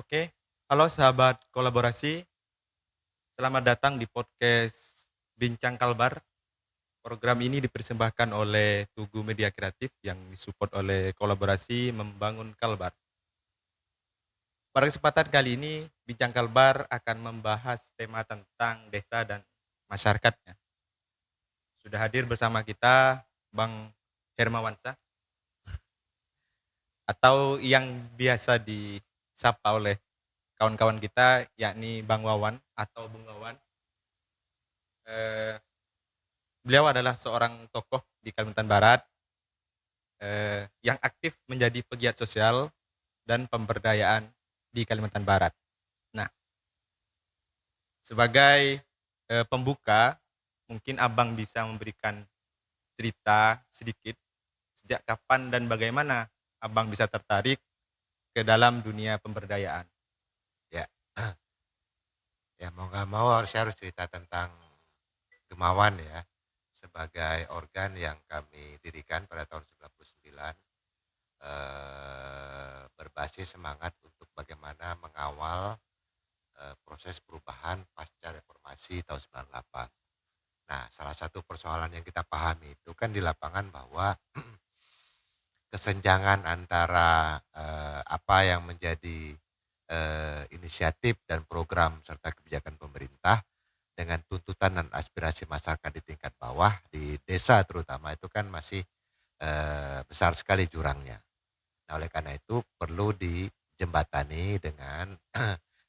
Oke, halo sahabat kolaborasi, selamat datang di podcast Bincang Kalbar. Program ini dipersembahkan oleh Tugu Media Kreatif yang disupport oleh kolaborasi Membangun Kalbar. Pada kesempatan kali ini, Bincang Kalbar akan membahas tema tentang desa dan masyarakatnya. Sudah hadir bersama kita Bang Hermawansa, atau yang biasa disapa oleh kawan-kawan kita, yakni Bang Wawan atau Bung Wawan. Eh, Beliau adalah seorang tokoh di Kalimantan Barat yang aktif menjadi pegiat sosial dan pemberdayaan di Kalimantan Barat. Nah, sebagai pembuka, mungkin Abang bisa memberikan cerita sedikit sejak kapan dan bagaimana Abang bisa tertarik ke dalam dunia pemberdayaan. Ya, ya mau nggak mau saya harus cerita tentang Gemawan ya, sebagai organ yang kami dirikan pada tahun 99, berbasis semangat untuk bagaimana mengawal proses perubahan pasca reformasi tahun 98. Nah, salah satu persoalan yang kita pahami itu kan di lapangan bahwa kesenjangan antara apa yang menjadi inisiatif dan program serta kebijakan pemerintah dengan tuntutan dan aspirasi masyarakat di tingkat bawah, di desa terutama itu kan masih besar sekali jurangnya. Nah, oleh karena itu perlu dijembatani dengan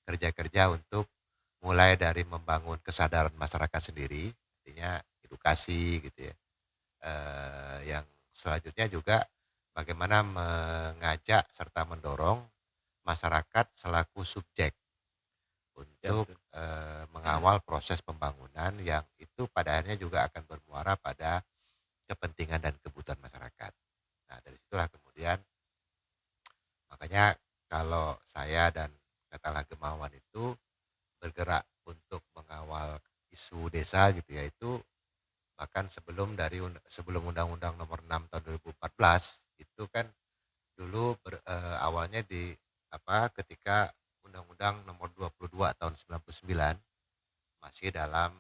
kerja-kerja untuk mulai dari membangun kesadaran masyarakat sendiri, artinya edukasi gitu ya. Yang selanjutnya juga bagaimana mengajak serta mendorong masyarakat selaku subjek Ya untuk betul. mengawal proses pembangunan yang itu pada akhirnya juga akan bermuara pada kepentingan dan kebutuhan masyarakat. Nah, dari situlah kemudian makanya kalau saya dan katakanlah Gemawan itu bergerak untuk mengawal isu desa gitu ya, itu bahkan sebelum Undang-Undang Nomor 6 tahun 2014 itu kan dulu awalnya di ketika Undang-Undang Nomor 22 tahun 99 masih dalam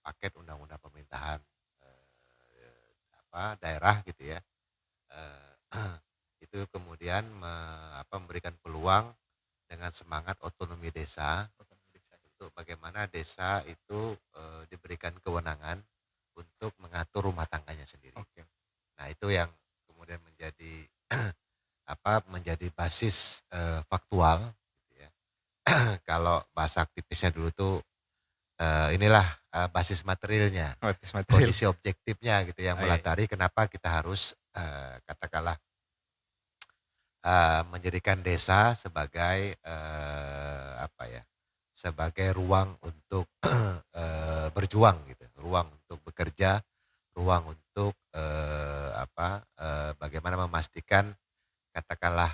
paket undang-undang pemerintahan daerah gitu ya. Eh, itu kemudian memberikan peluang dengan semangat otonomi desa untuk bagaimana desa itu diberikan kewenangan untuk mengatur rumah tangganya sendiri. Oke. Nah, itu yang kemudian menjadi menjadi basis faktual gitu ya. Kalau bahasa aktivisnya dulu tuh inilah basis materialnya, Otis material. kondisi objektifnya gitu yang Oh, iya, iya. melatari kenapa kita harus katakanlah menjadikan desa sebagai sebagai ruang untuk berjuang gitu, ruang untuk bekerja, ruang untuk bagaimana memastikan katakanlah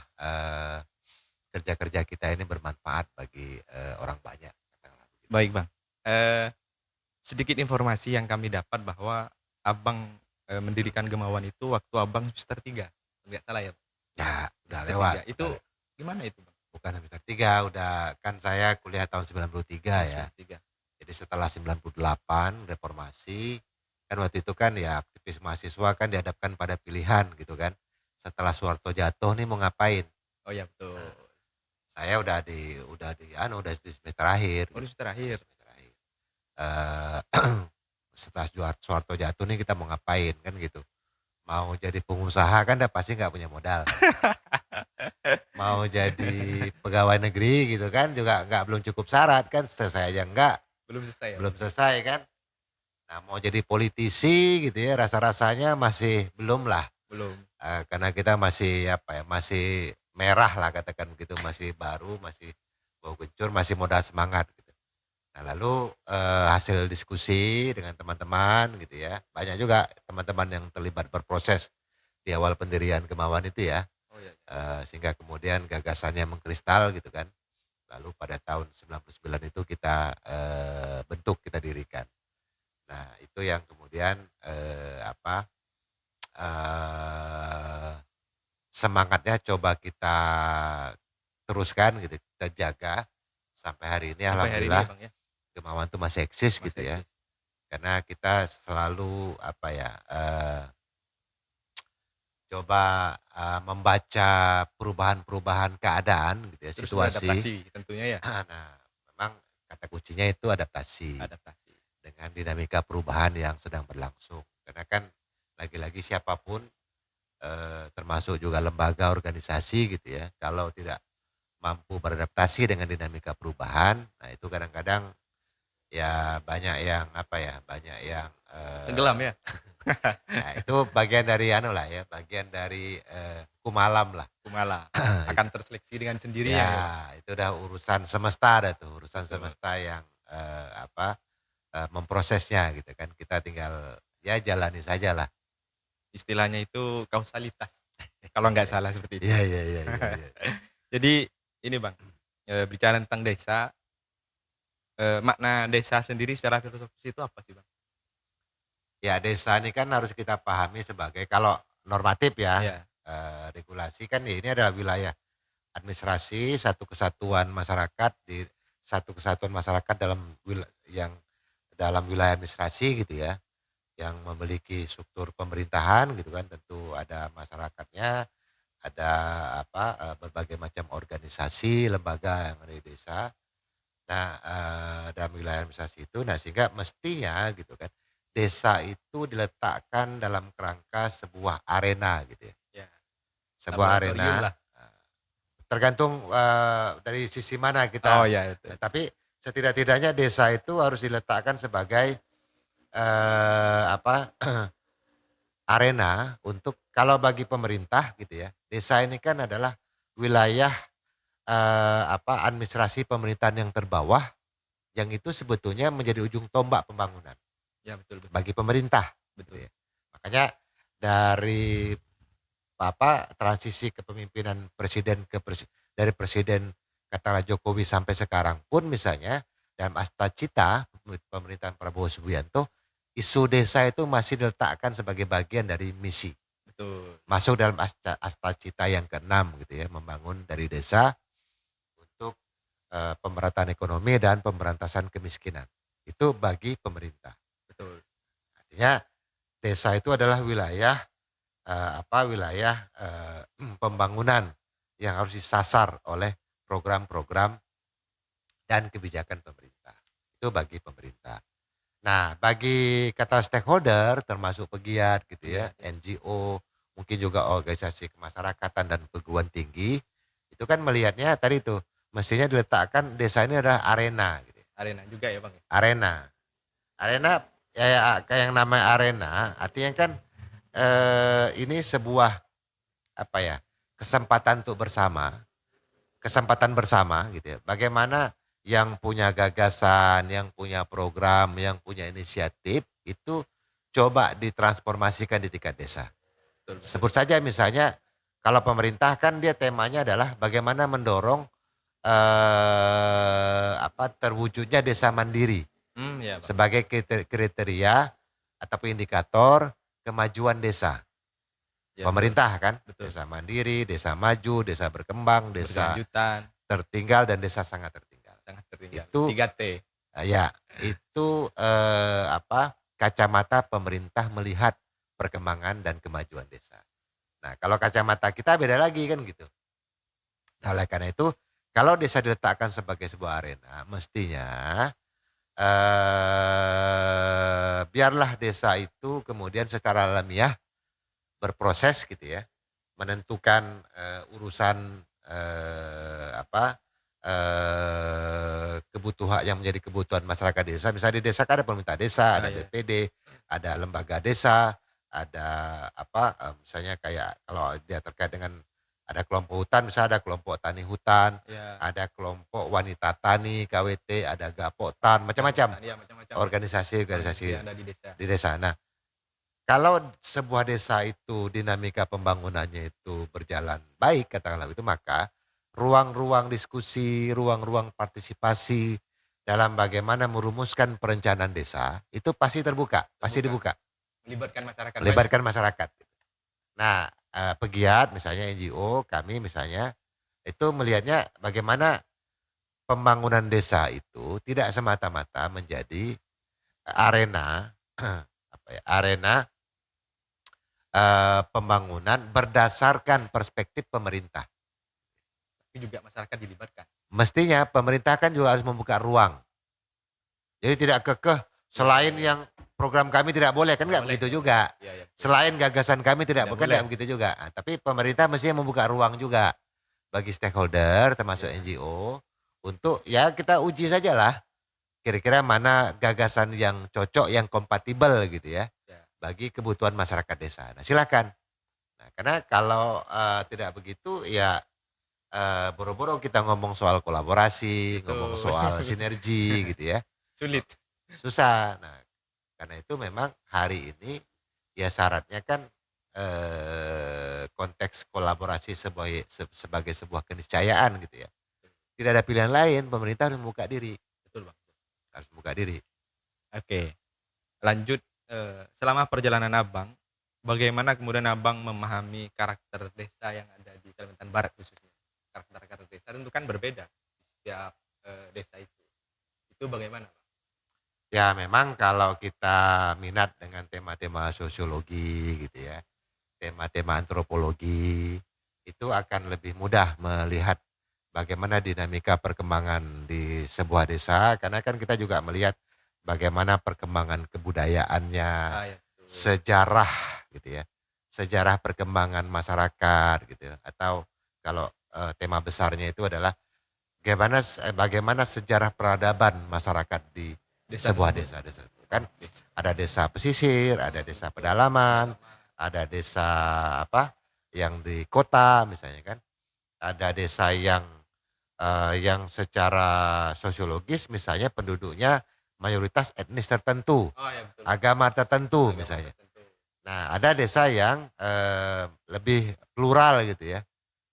kerja-kerja kita ini bermanfaat bagi orang banyak, katakanlah begitu. Baik Bang. Eh, Sedikit informasi yang kami dapat bahwa Abang, mendirikan Gemawan itu waktu Abang semester 3, nggak salah ya, Bang? Ya udah Semester lewat, 3 itu gimana itu, Bang? bukan semester 3, udah kan saya kuliah tahun 93 Oh, ya. semester 3. Jadi setelah 98 reformasi, kan waktu itu kan ya aktivis mahasiswa kan dihadapkan pada pilihan gitu kan. Setelah Soeharto jatuh nih mau ngapain? Oh, ya betul. Nah, saya udah di semester akhir Oh, di gitu. semester Udah akhir. semester akhir. Eh setelah Soeharto jatuh nih kita mau ngapain kan gitu. Mau jadi pengusaha kan udah pasti nggak punya modal kan. Mau jadi pegawai negeri gitu kan juga nggak belum cukup syarat kan selesai aja enggak, Belum selesai ya, belum belum selesai. selesai kan. Nah, mau jadi politisi gitu ya rasa-rasanya masih belum lah, Belum. karena kita masih masih merah lah katakan begitu, masih baru, masih bau kencur, masih modal semangat gitu. Nah, lalu hasil diskusi dengan teman-teman gitu ya, banyak juga teman-teman yang terlibat berproses di awal pendirian Gemawan itu ya, Oh, ya, ya. sehingga kemudian gagasannya mengkristal gitu kan. Lalu pada tahun 99 itu kita kita dirikan. Nah, itu yang kemudian eee, semangatnya coba kita teruskan gitu, terjaga sampai hari ini Sampai hari ini ya alhamdulillah Bang ya, Gemawan itu masih eksis gitu masih ya. eksis. Karena kita selalu apa ya, coba, membaca perubahan-perubahan keadaan gitu ya, Terus situasi. beradaptasi tentunya ya, Nah, memang kata kuncinya itu adaptasi adaptasi. dengan dinamika perubahan yang sedang berlangsung. Karena kan lagi-lagi siapapun, termasuk juga lembaga organisasi gitu ya, kalau tidak mampu beradaptasi dengan dinamika perubahan, nah itu kadang-kadang ya banyak yang apa ya, banyak yang, Tenggelam ya, ya itu bagian dari anu lah ya, bagian dari, kumalam lah. Kumala. Akan Itu terseleksi dengan sendirinya ya ya Bang. itu udah urusan semesta dah tuh, urusan Betul. semesta yang, apa, memprosesnya gitu kan. Kita tinggal ya jalani sajalah. Istilahnya itu kausalitas, kalau nggak salah seperti itu. Iya iya iya iya iya. Jadi ini Bang, bicara tentang desa, makna desa sendiri secara filosofis itu apa sih Bang? Ya desa ini kan harus kita pahami sebagai kalau normatif ya, Iya, regulasi kan ya ini adalah wilayah administrasi satu kesatuan masyarakat satu kesatuan masyarakat yang dalam wilayah administrasi gitu ya, yang memiliki struktur pemerintahan gitu kan, tentu ada masyarakatnya, ada apa, berbagai macam organisasi, lembaga yang ada di desa. Nah, dalam wilayah administrasi itu, nah sehingga mestinya gitu kan, desa itu diletakkan dalam kerangka sebuah arena gitu ya, iya. sebuah Laboratorium arena, lah. tergantung, dari sisi mana Oh kita, ya itu. tapi setidak-tidaknya desa itu harus diletakkan sebagai, apa, arena untuk kalau bagi pemerintah gitu ya, desa ini kan adalah wilayah, apa, administrasi pemerintahan yang terbawah, yang itu sebetulnya menjadi ujung tombak pembangunan Ya betul betul, bagi pemerintah, gitu betul. ya. Makanya dari apa, transisi kepemimpinan dari presiden katakanlah Jokowi sampai sekarang pun misalnya dalam Astacita pemerintahan Prabowo Subianto, isu desa itu masih diletakkan sebagai bagian dari misi. Betul. Masuk dalam Astacita yang keenam gitu ya, membangun dari desa untuk, pemerataan ekonomi dan pemberantasan kemiskinan. Itu bagi pemerintah. Betul. Artinya desa itu adalah wilayah, apa, wilayah, pembangunan yang harus disasar oleh program-program dan kebijakan pemerintah. Itu bagi pemerintah. Nah, bagi kata stakeholder termasuk pegiat gitu ya, Iya iya. NGO, mungkin juga organisasi kemasyarakatan dan perguruan tinggi, itu kan melihatnya tadi tuh, mestinya diletakkan desa ini adalah arena gitu ya, Arena juga ya Bang ya? arena. Arena kayak yang namanya arena artinya kan, ini sebuah apa ya, kesempatan untuk kesempatan bersama gitu ya. Bagaimana yang punya gagasan, yang punya program, yang punya inisiatif itu coba ditransformasikan di tingkat desa. Betul betul. Sebut saja misalnya kalau pemerintah kan dia temanya adalah bagaimana mendorong apa terwujudnya desa mandiri Ya Bang. sebagai kriteria ataupun indikator kemajuan desa. Ya betul Pemerintah kan, betul. desa mandiri, desa maju, desa berkembang, desa Keberkelanjutan, tertinggal dan desa sangat tertinggal. sangat tertinggal. Itu, 3T. ya, itu, apa, kacamata pemerintah melihat perkembangan dan kemajuan desa. Nah, kalau kacamata kita beda lagi kan gitu. Nah, oleh karena itu, kalau desa diletakkan sebagai sebuah arena, mestinya, biarlah desa itu kemudian secara alamiah berproses gitu ya, menentukan, urusan, apa, kebutuhan yang menjadi kebutuhan masyarakat desa. Misalnya di desa kan ada pemerintah desa, Ah, ada ya. BPD, ada lembaga desa, ada apa, misalnya kayak kalau dia terkait dengan ada kelompok hutan, misalnya ada kelompok tani hutan, Ya. ada kelompok wanita tani, KWT, ada Gapotan, macam-macam Ya macam-macam organisasi-organisasi organisasi yang ada di desa. di desa. Nah, kalau sebuah desa itu dinamika pembangunannya itu berjalan baik katakanlah itu, maka ruang-ruang diskusi, ruang-ruang partisipasi dalam bagaimana merumuskan perencanaan desa itu pasti terbuka, pasti Terbuka, dibuka, melibatkan masyarakat banyak. melibatkan masyarakat. Nah, pegiat misalnya NGO, kami misalnya itu melihatnya bagaimana, pembangunan desa itu tidak semata-mata menjadi arena apa ya, arena pembangunan berdasarkan perspektif pemerintah. Tapi juga masyarakat dilibatkan. Mestinya pemerintah kan juga harus membuka ruang. Jadi tidak kekeh selain Iya. yang program kami tidak boleh, kan Nggak nggak boleh, begitu nggak boleh. juga. Iya, iya. Selain gagasan kami tidak Tidak bukan boleh. tidak begitu juga. Nah, tapi pemerintah mestinya membuka ruang juga bagi stakeholder termasuk Iya. NGO untuk ya kita uji sajalah kira-kira mana gagasan yang cocok, yang kompatibel gitu ya Iya. bagi kebutuhan masyarakat desa. Nah, silakan. Nah, karena kalau tidak begitu ya boro-boro kita ngomong soal kolaborasi, ngomong Betul. soal sinergi gitu ya. Sulit. Susah. Nah, karena itu memang hari ini ya syaratnya kan konteks kolaborasi sebagai sebuah keniscayaan gitu ya. Tidak ada pilihan lain, pemerintah harus membuka diri, Betul, Bang. harus membuka diri. Oke, lanjut, selama perjalanan Abang, bagaimana kemudian Abang memahami karakter desa yang ada di Kalimantan Barat khususnya? Karakter-karakter desa tentu kan berbeda di setiap, desa itu. Itu bagaimana, Bang? Ya memang kalau kita minat dengan tema-tema sosiologi gitu ya, tema-tema antropologi, itu akan lebih mudah melihat bagaimana dinamika perkembangan di sebuah desa, karena kan kita juga melihat bagaimana perkembangan kebudayaannya, Ah, ya betul. sejarah gitu ya, sejarah perkembangan masyarakat gitu ya, atau kalau tema besarnya itu adalah bagaimana sejarah peradaban masyarakat di Desa sebuah tersebut. desa-desa. Kan Oke. ada desa pesisir, ada desa Betul. pedalaman, Pedalaman. ada desa apa yang di kota misalnya kan, ada desa yang secara sosiologis misalnya penduduknya mayoritas etnis tertentu, Oh ya betul, Bang. agama tertentu Agama misalnya. tertentu. Nah, ada desa yang lebih plural gitu ya,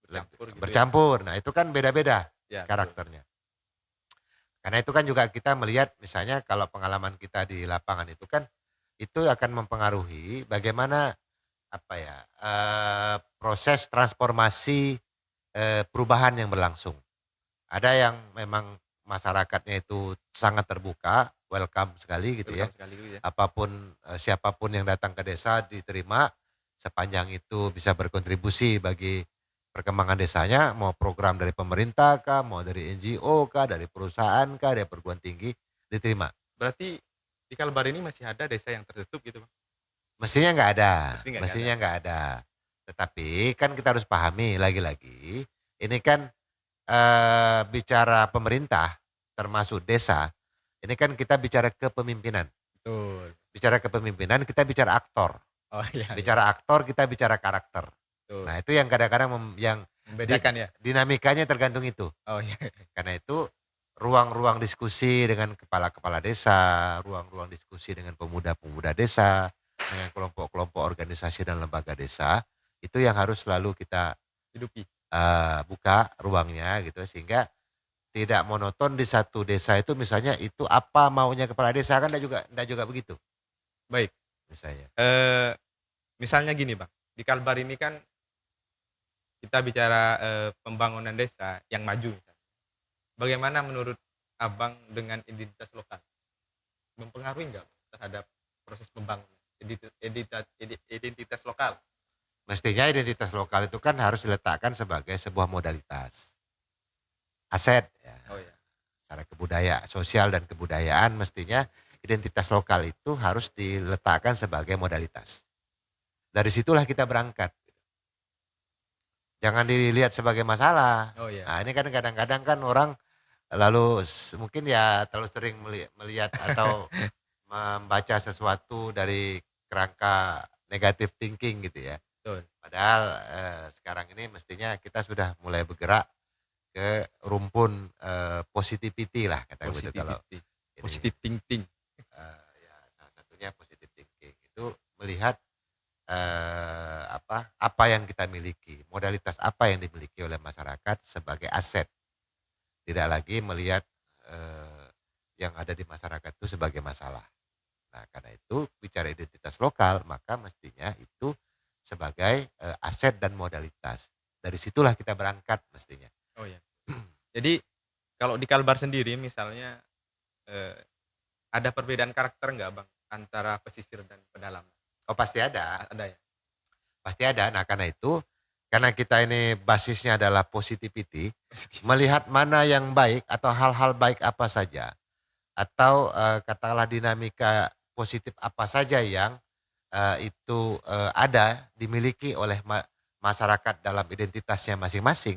Bercampur gitu ya. bercampur. Nah, itu kan beda-beda Ya betul. karakternya. Karena itu kan juga kita melihat misalnya kalau pengalaman kita di lapangan itu kan, itu akan mempengaruhi bagaimana apa ya, proses transformasi, perubahan yang berlangsung. Ada yang memang masyarakatnya itu sangat terbuka, welcome sekali gitu ya. Welcome sekali gitu ya. Apapun, siapapun yang datang ke desa diterima, sepanjang itu bisa berkontribusi bagi perkembangan desanya, mau program dari pemerintah kah, mau dari NGO kah, dari perusahaan kah, dari perguruan tinggi, diterima. Berarti di Kalbar ini masih ada desa yang tertutup gitu, Bang? Mestinya nggak ada, Mesti nggak ada? mestinya nggak ada. Tetapi kan kita harus pahami lagi-lagi, ini kan, bicara pemerintah, termasuk desa, ini kan kita bicara kepemimpinan. Betul. Bicara kepemimpinan kita bicara aktor, Oh iya, iya. bicara aktor kita bicara karakter. Betul. Nah itu yang kadang-kadang yang Membedakan ya? dinamikanya tergantung itu. Oh iya. Karena itu ruang-ruang diskusi dengan kepala-kepala desa, ruang-ruang diskusi dengan pemuda-pemuda desa, dengan kelompok-kelompok organisasi dan lembaga desa, itu yang harus selalu kita Hidupi. buka ruangnya gitu sehingga tidak monoton di satu desa itu misalnya itu apa maunya kepala desa kan enggak juga begitu Baik, misalnya. misalnya gini, Bang, di Kalbar ini kan kita bicara, pembangunan desa yang maju misalnya. Bagaimana menurut Abang dengan identitas lokal? Mempengaruhi nggak terhadap proses pembangunan identitas lokal? Mestinya identitas lokal itu kan harus diletakkan sebagai sebuah modalitas, aset ya, Oh ya, secara sosial dan kebudayaan mestinya identitas lokal itu harus diletakkan sebagai modalitas. Dari situlah kita berangkat. Jangan dilihat sebagai masalah. oh ya. Nah, ini kan kadang-kadang kan orang lalu mungkin ya terlalu sering melihat atau membaca sesuatu dari kerangka negatif thinking gitu ya. Betul, Padahal sekarang ini mestinya kita sudah mulai bergerak ke rumpun positivity lah kata begitu kalau positivity, ini. positive thinking. Ya salah satunya positive thinking itu melihat apa yang kita miliki, modalitas apa yang dimiliki oleh masyarakat sebagai aset. Tidak lagi melihat yang ada di masyarakat itu sebagai masalah. Nah, karena itu bicara identitas lokal, maka mestinya itu sebagai aset dan modalitas. Dari situlah kita berangkat mestinya. Oh ya. Jadi Kalau di Kalbar sendiri misalnya, eee, ada perbedaan karakter nggak Bang, antara pesisir dan pedalaman? Oh pasti ada, Ada ya? pasti ada. Nah karena itu, karena kita ini basisnya adalah positivity, Positif. melihat mana yang baik atau hal-hal baik apa saja, atau katakanlah dinamika positif apa saja yang ada dimiliki oleh masyarakat dalam identitasnya masing-masing,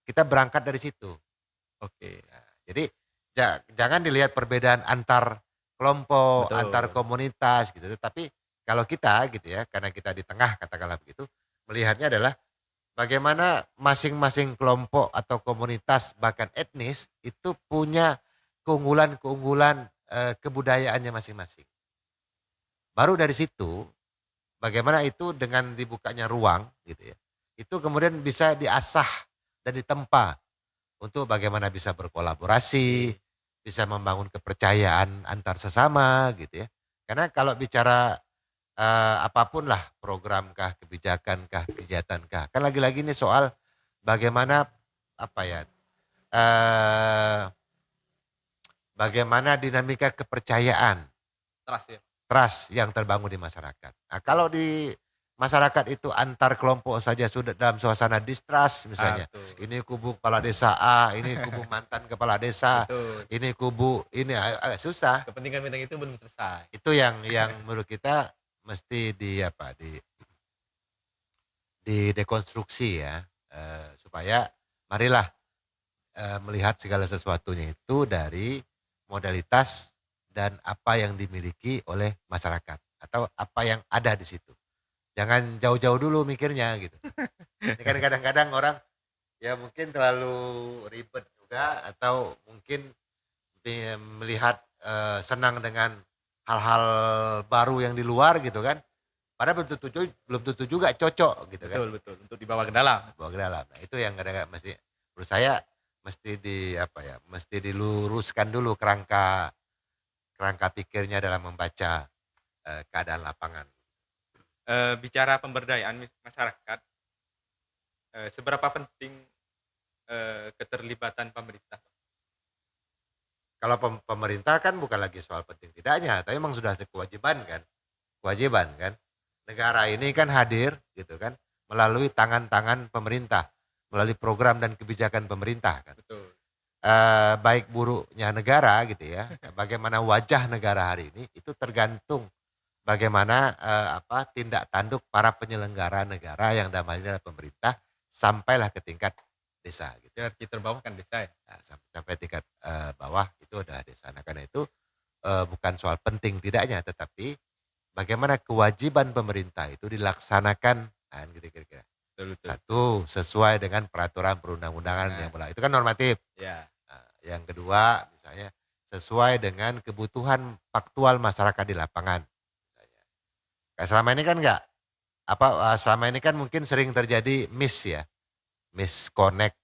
kita berangkat dari situ. Oke, Jadi jangan dilihat perbedaan antar kelompok, antar betul. komunitas gitu. Tapi kalau kita gitu ya, karena kita di tengah katakanlah begitu, melihatnya adalah bagaimana masing-masing kelompok atau komunitas bahkan etnis itu punya keunggulan-keunggulan kebudayaannya masing-masing. Baru dari situ bagaimana itu dengan dibukanya ruang gitu ya. Itu kemudian bisa diasah dan ditempa untuk bagaimana bisa berkolaborasi, Oke. bisa membangun kepercayaan antar sesama gitu ya. Karena kalau bicara apapun lah programkah, kebijakankah, kegiatankah, kan lagi-lagi ini soal bagaimana apa ya, eee, bagaimana dinamika kepercayaan, Trust ya? trust yang terbangun di masyarakat. Nah Oke. kalau di masyarakat itu antar kelompok saja sudah dalam suasana distrust misalnya. Betul. Ini kubu kepala desa A, ini kubu mantan kepala desa, Betul. ini kubu ini agak susah. Kepentingan-kepentingan itu belum selesai. Itu yang menurut kita mesti didekonstruksi ya, supaya marilah, melihat segala sesuatunya itu dari modalitas dan apa yang dimiliki oleh masyarakat atau apa yang ada di situ. Jangan jauh-jauh dulu mikirnya gitu. Ini kan kadang-kadang orang ya mungkin terlalu ribet juga atau mungkin melihat, senang dengan hal-hal baru yang di luar gitu kan. Padahal belum tentu juga cocok gitu kan, Betul betul, untuk dibawa ke dalam. bawa ke dalam. Nah itu yang kadang-kadang mesti menurut saya mesti mesti diluruskan dulu kerangka kerangka pikirnya dalam membaca, keadaan lapangan. Bicara pemberdayaan masyarakat, seberapa penting, keterlibatan pemerintah? Kalau pemerintah kan bukan lagi soal penting tidaknya, tapi memang sudah kewajiban kan, kewajiban kan. Negara ini kan hadir gitu kan, melalui tangan-tangan pemerintah, melalui program dan kebijakan pemerintah kan. Betul. Baik buruknya negara gitu ya, bagaimana wajah negara hari ini itu tergantung bagaimana, tindak tanduk para penyelenggara negara yang dalam hal ini adalah pemerintah, sampailah ke tingkat desa gitu. Hierarki terbawah kan desa ya? Nah, sampai tingkat, bawah itu adalah desa. Nah karena itu, bukan soal penting tidaknya, tetapi bagaimana kewajiban pemerintah itu dilaksanakan, kan gitu kira-kira. Betul betul. Satu, sesuai dengan peraturan perundang-undangan yang Nah, berlaku, itu kan normatif. ya. Yang kedua misalnya sesuai dengan kebutuhan faktual masyarakat di lapangan misalnya. Kayak selama ini kan enggak, selama ini kan mungkin sering terjadi misconnect,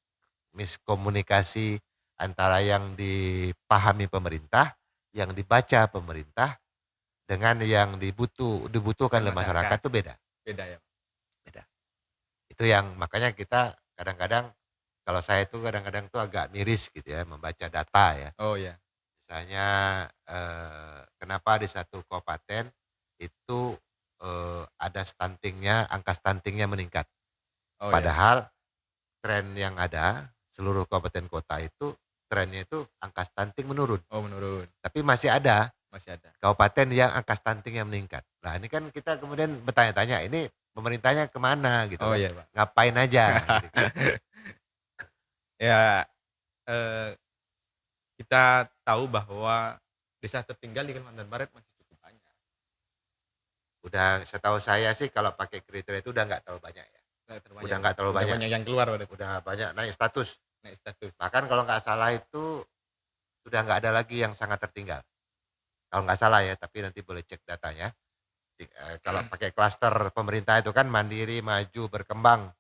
miskomunikasi antara yang dipahami pemerintah, yang dibaca pemerintah, dengan yang dibutuhkan Bukan oleh masyarakat masyarakat, itu beda, beda ya? beda. Itu yang makanya kita kadang-kadang kalau saya itu kadang-kadang tuh agak miris gitu ya membaca data ya. Oh ya. Misalnya, kenapa di satu kabupaten itu, ada angka stuntingnya meningkat. Oh ya. Padahal tren yang ada seluruh kabupaten kota itu trennya itu angka stunting menurun. Oh menurun, Tapi masih ada masih ada. kabupaten yang angka stuntingnya meningkat. Nah ini kan kita kemudian bertanya-tanya ini pemerintahnya kemana gitu Oh kan, iya Pak. ngapain aja gitu kan. Ya, eee, kita tahu bahwa desa tertinggal di Kalimantan Barat masih cukup banyak, Udah setahu saya sih kalau pakai kriteria itu udah nggak terlalu banyak ya, nggak terlalu udah banyak ya? nggak terlalu Udah banyak, banyak yang keluar berarti, udah banyak naik status. naik status. Bahkan kalau nggak salah itu sudah nggak ada lagi yang sangat tertinggal. Kalau nggak salah ya, tapi nanti boleh cek datanya. Kalau pakai klaster pemerintah itu kan mandiri, maju, berkembang,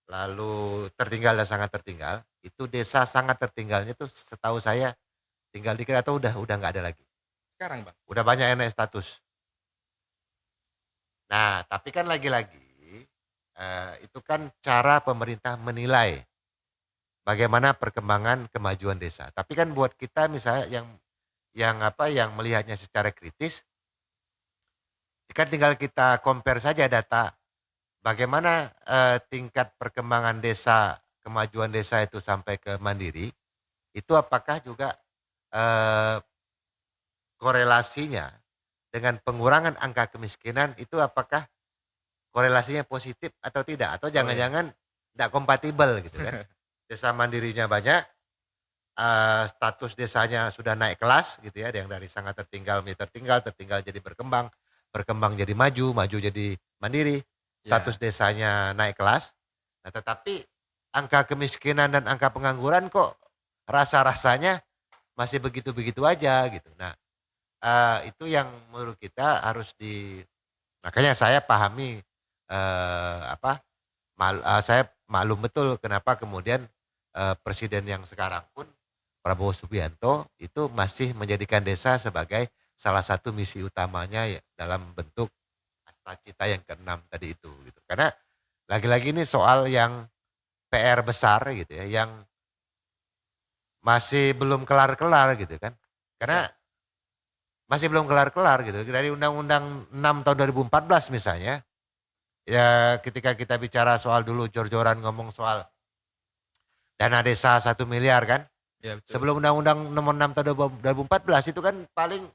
lalu tertinggal dan sangat tertinggal. Itu desa sangat tertinggalnya itu setahu saya tinggal dikit atau udah nggak ada lagi. Sekarang Bang? Udah banyak yang naik status. Nah, tapi kan lagi-lagi itu kan cara pemerintah menilai bagaimana perkembangan kemajuan desa. Tapi kan buat kita misalnya yang melihatnya secara kritis, kan tinggal kita compare saja data bagaimana tingkat perkembangan desa, kemajuan desa itu sampai ke mandiri, itu apakah juga eh, korelasinya dengan pengurangan angka kemiskinan itu apakah korelasinya positif atau tidak, atau Oh ya. jangan-jangan tidak kompatibel gitu kan. Desa mandirinya banyak, status desanya sudah naik kelas gitu ya, yang dari sangat tertinggal menjadi tertinggal, tertinggal jadi berkembang, berkembang jadi maju, maju jadi mandiri, status Ya. desanya naik kelas. Nah, tetapi angka kemiskinan dan angka pengangguran kok rasa-rasanya masih begitu-begitu aja gitu. Nah, itu yang menurut kita harus makanya saya pahami, apa, saya maklum betul kenapa kemudian, presiden yang sekarang pun, Prabowo Subianto, itu masih menjadikan desa sebagai salah satu misi utamanya ya dalam bentuk Cita yang keenam tadi itu, gitu. Karena lagi-lagi ini soal yang PR besar gitu ya, yang masih belum kelar-kelar gitu kan. Karena Ya. masih belum kelar-kelar gitu. Dari Undang-Undang 6 tahun 2014 misalnya, ya ketika kita bicara soal dulu jor-joran ngomong soal dana desa 1 miliar kan. Ya betul. Sebelum Undang-Undang nomor 6 tahun 2014 itu kan paling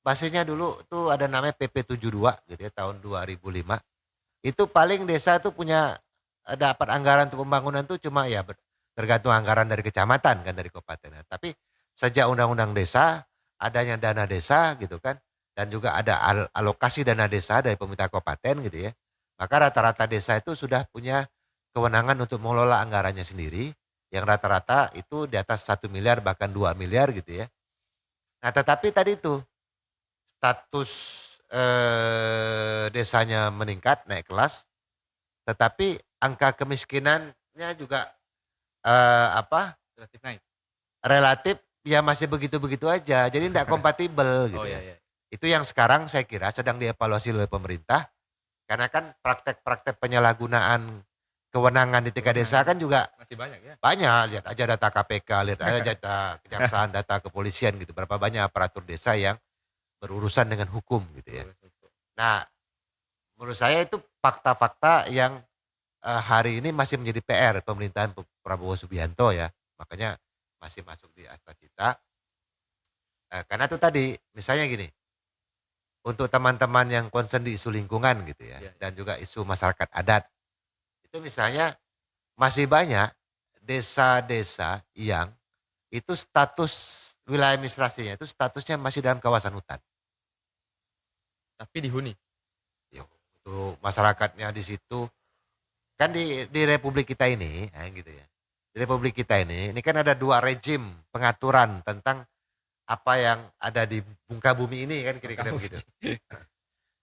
basisnya dulu tuh ada namanya PP 72 gitu ya tahun 2005. Itu paling desa tuh punya dapat anggaran untuk pembangunan tuh cuma ya tergantung anggaran dari kecamatan kan dari kabupaten. Nah, tapi sejak Undang-Undang Desa adanya dana desa gitu kan dan juga ada alokasi dana desa dari pemerintah kabupaten gitu ya. Maka rata-rata desa itu sudah punya kewenangan untuk mengelola anggarannya sendiri yang rata-rata itu di atas 1 miliar bahkan 2 miliar gitu ya. Nah, tetapi tadi itu status desanya meningkat naik kelas tetapi angka kemiskinannya juga, apa, Relatif naik. relatif ya masih begitu-begitu aja, jadi tidak kompatibel Oh gitu ya ya. ya. Itu yang sekarang saya kira sedang dievaluasi oleh pemerintah, karena kan praktek-praktek penyalahgunaan kewenangan di tingkat desa Kewenangan kan juga masih banyak ya. banyak, lihat aja data KPK, lihat aja data kejaksaan, data kepolisian gitu, berapa banyak aparatur desa yang berurusan dengan hukum gitu ya. Nah, menurut saya itu fakta-fakta yang hari ini masih menjadi PR pemerintahan Prabowo Subianto ya. Makanya masih masuk di Asta Cita. Karena itu tadi, misalnya gini, untuk teman-teman yang concern di isu lingkungan gitu ya, Ya, ya. dan juga isu masyarakat adat, itu misalnya masih banyak desa-desa yang itu status wilayah administrasinya itu statusnya masih dalam kawasan hutan. Tapi dihuni. Ya, untuk masyarakatnya di situ kan di Republik kita ini, gitu ya. Di Republik kita ini kan ada dua rejim pengaturan tentang apa yang ada di muka bumi ini kan kira-kira Kamu. begitu.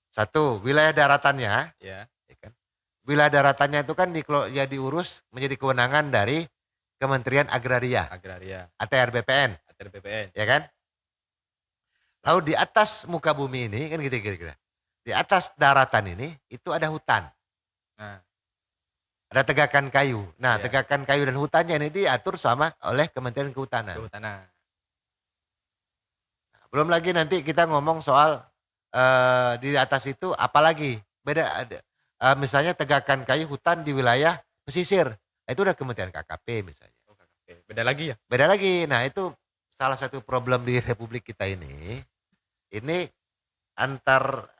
Satu, wilayah daratannya, Ya. ya kan. Wilayah daratannya itu kan ya diurus menjadi kewenangan dari Kementerian Agraria Agraria. ATR BPN, ATR BPN. ya kan. Lalu di atas muka bumi ini kan gitu kira-kira. Di atas daratan ini itu ada hutan. Nah, Ada tegakan kayu. Nah, ya. tegakan kayu dan hutannya ini diatur sama oleh Kementerian Kehutanan. Kehutanan. Belum lagi nanti kita ngomong soal di atas itu apalagi beda ada misalnya tegakan kayu hutan di wilayah pesisir. Nah, itu udah Kementerian KKP misalnya. Oh, KKP. Beda lagi ya? Beda lagi. Nah, itu salah satu problem di Republik kita ini. Ini antar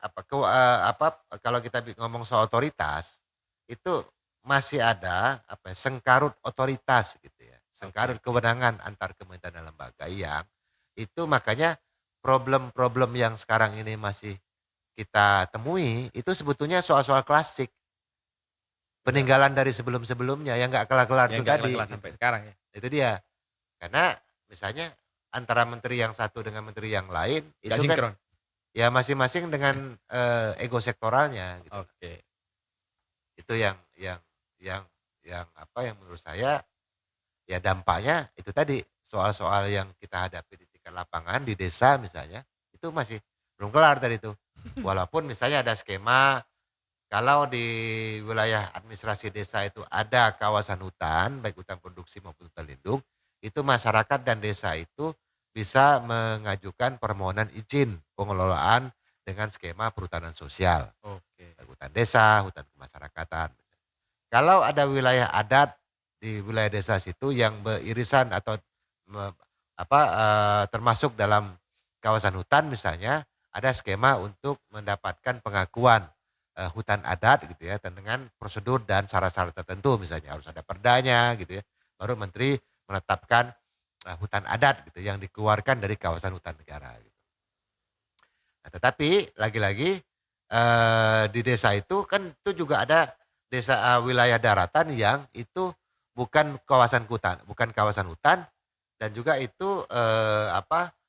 kalau kita ngomong soal otoritas itu masih ada sengkarut otoritas gitu ya. Sengkarut Oke. kewenangan antar kementerian dan lembaga yang itu makanya problem-problem yang sekarang ini masih kita temui itu sebetulnya soal-soal klasik. Benar. Peninggalan dari sebelum-sebelumnya yang nggak kelar-kelar Yang itu nggak tadi. kelas Gitu. sampai sekarang ya. Itu dia. Karena misalnya antara menteri yang satu dengan menteri yang lain Nggak itu kan sinkron. ya masing-masing dengan ego sektoralnya gitu. Oke. Itu yang menurut saya ya dampaknya itu tadi soal-soal yang kita hadapi di tingkat lapangan di desa misalnya itu masih belum kelar tadi itu. Walaupun misalnya ada skema Kalau di wilayah administrasi desa itu ada kawasan hutan, baik hutan produksi maupun hutan lindung, itu masyarakat dan desa itu bisa mengajukan permohonan izin pengelolaan dengan skema perhutanan sosial, Oke. baik hutan desa, hutan kemasyarakatan. Kalau ada wilayah adat di wilayah desa situ yang beririsan atau me termasuk dalam kawasan hutan misalnya, ada skema untuk mendapatkan pengakuan, hutan adat gitu ya, dan dengan prosedur dan syarat-syarat tertentu misalnya harus ada perdanya gitu ya, baru menteri menetapkan, hutan adat gitu yang dikeluarkan dari kawasan hutan negara gitu. Nah, tetapi lagi-lagi, di desa itu kan itu juga ada desa, wilayah daratan yang itu bukan kawasan hutan dan juga itu,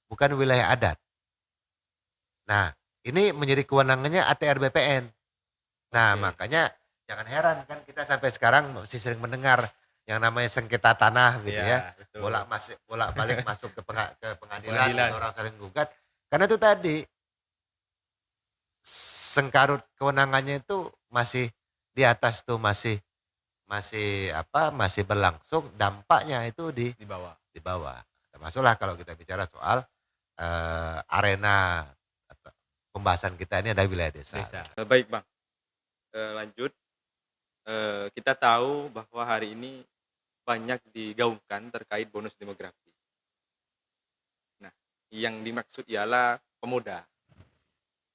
bukan wilayah adat. Nah, ini menjadi kewenangannya ATR BPN. Nah, Oke. makanya jangan heran kan kita sampai sekarang masih sering mendengar yang namanya sengketa tanah gitu ya, Iya, betul. bolak-balik masuk ke Ke pengadilan gitu, pengadilan. orang saling gugat. Karena itu tadi, sengkarut kewenangannya itu masih di atas tuh, masih masih masih berlangsung, dampaknya itu Di bawah. di bawah. Termasuklah kalau kita bicara soal, arena atau pembahasan kita ini ada wilayah desa Desa. misalnya. Baik Bang, lanjut, kita tahu bahwa hari ini banyak digaungkan terkait bonus demografi. Nah, yang dimaksud ialah pemuda.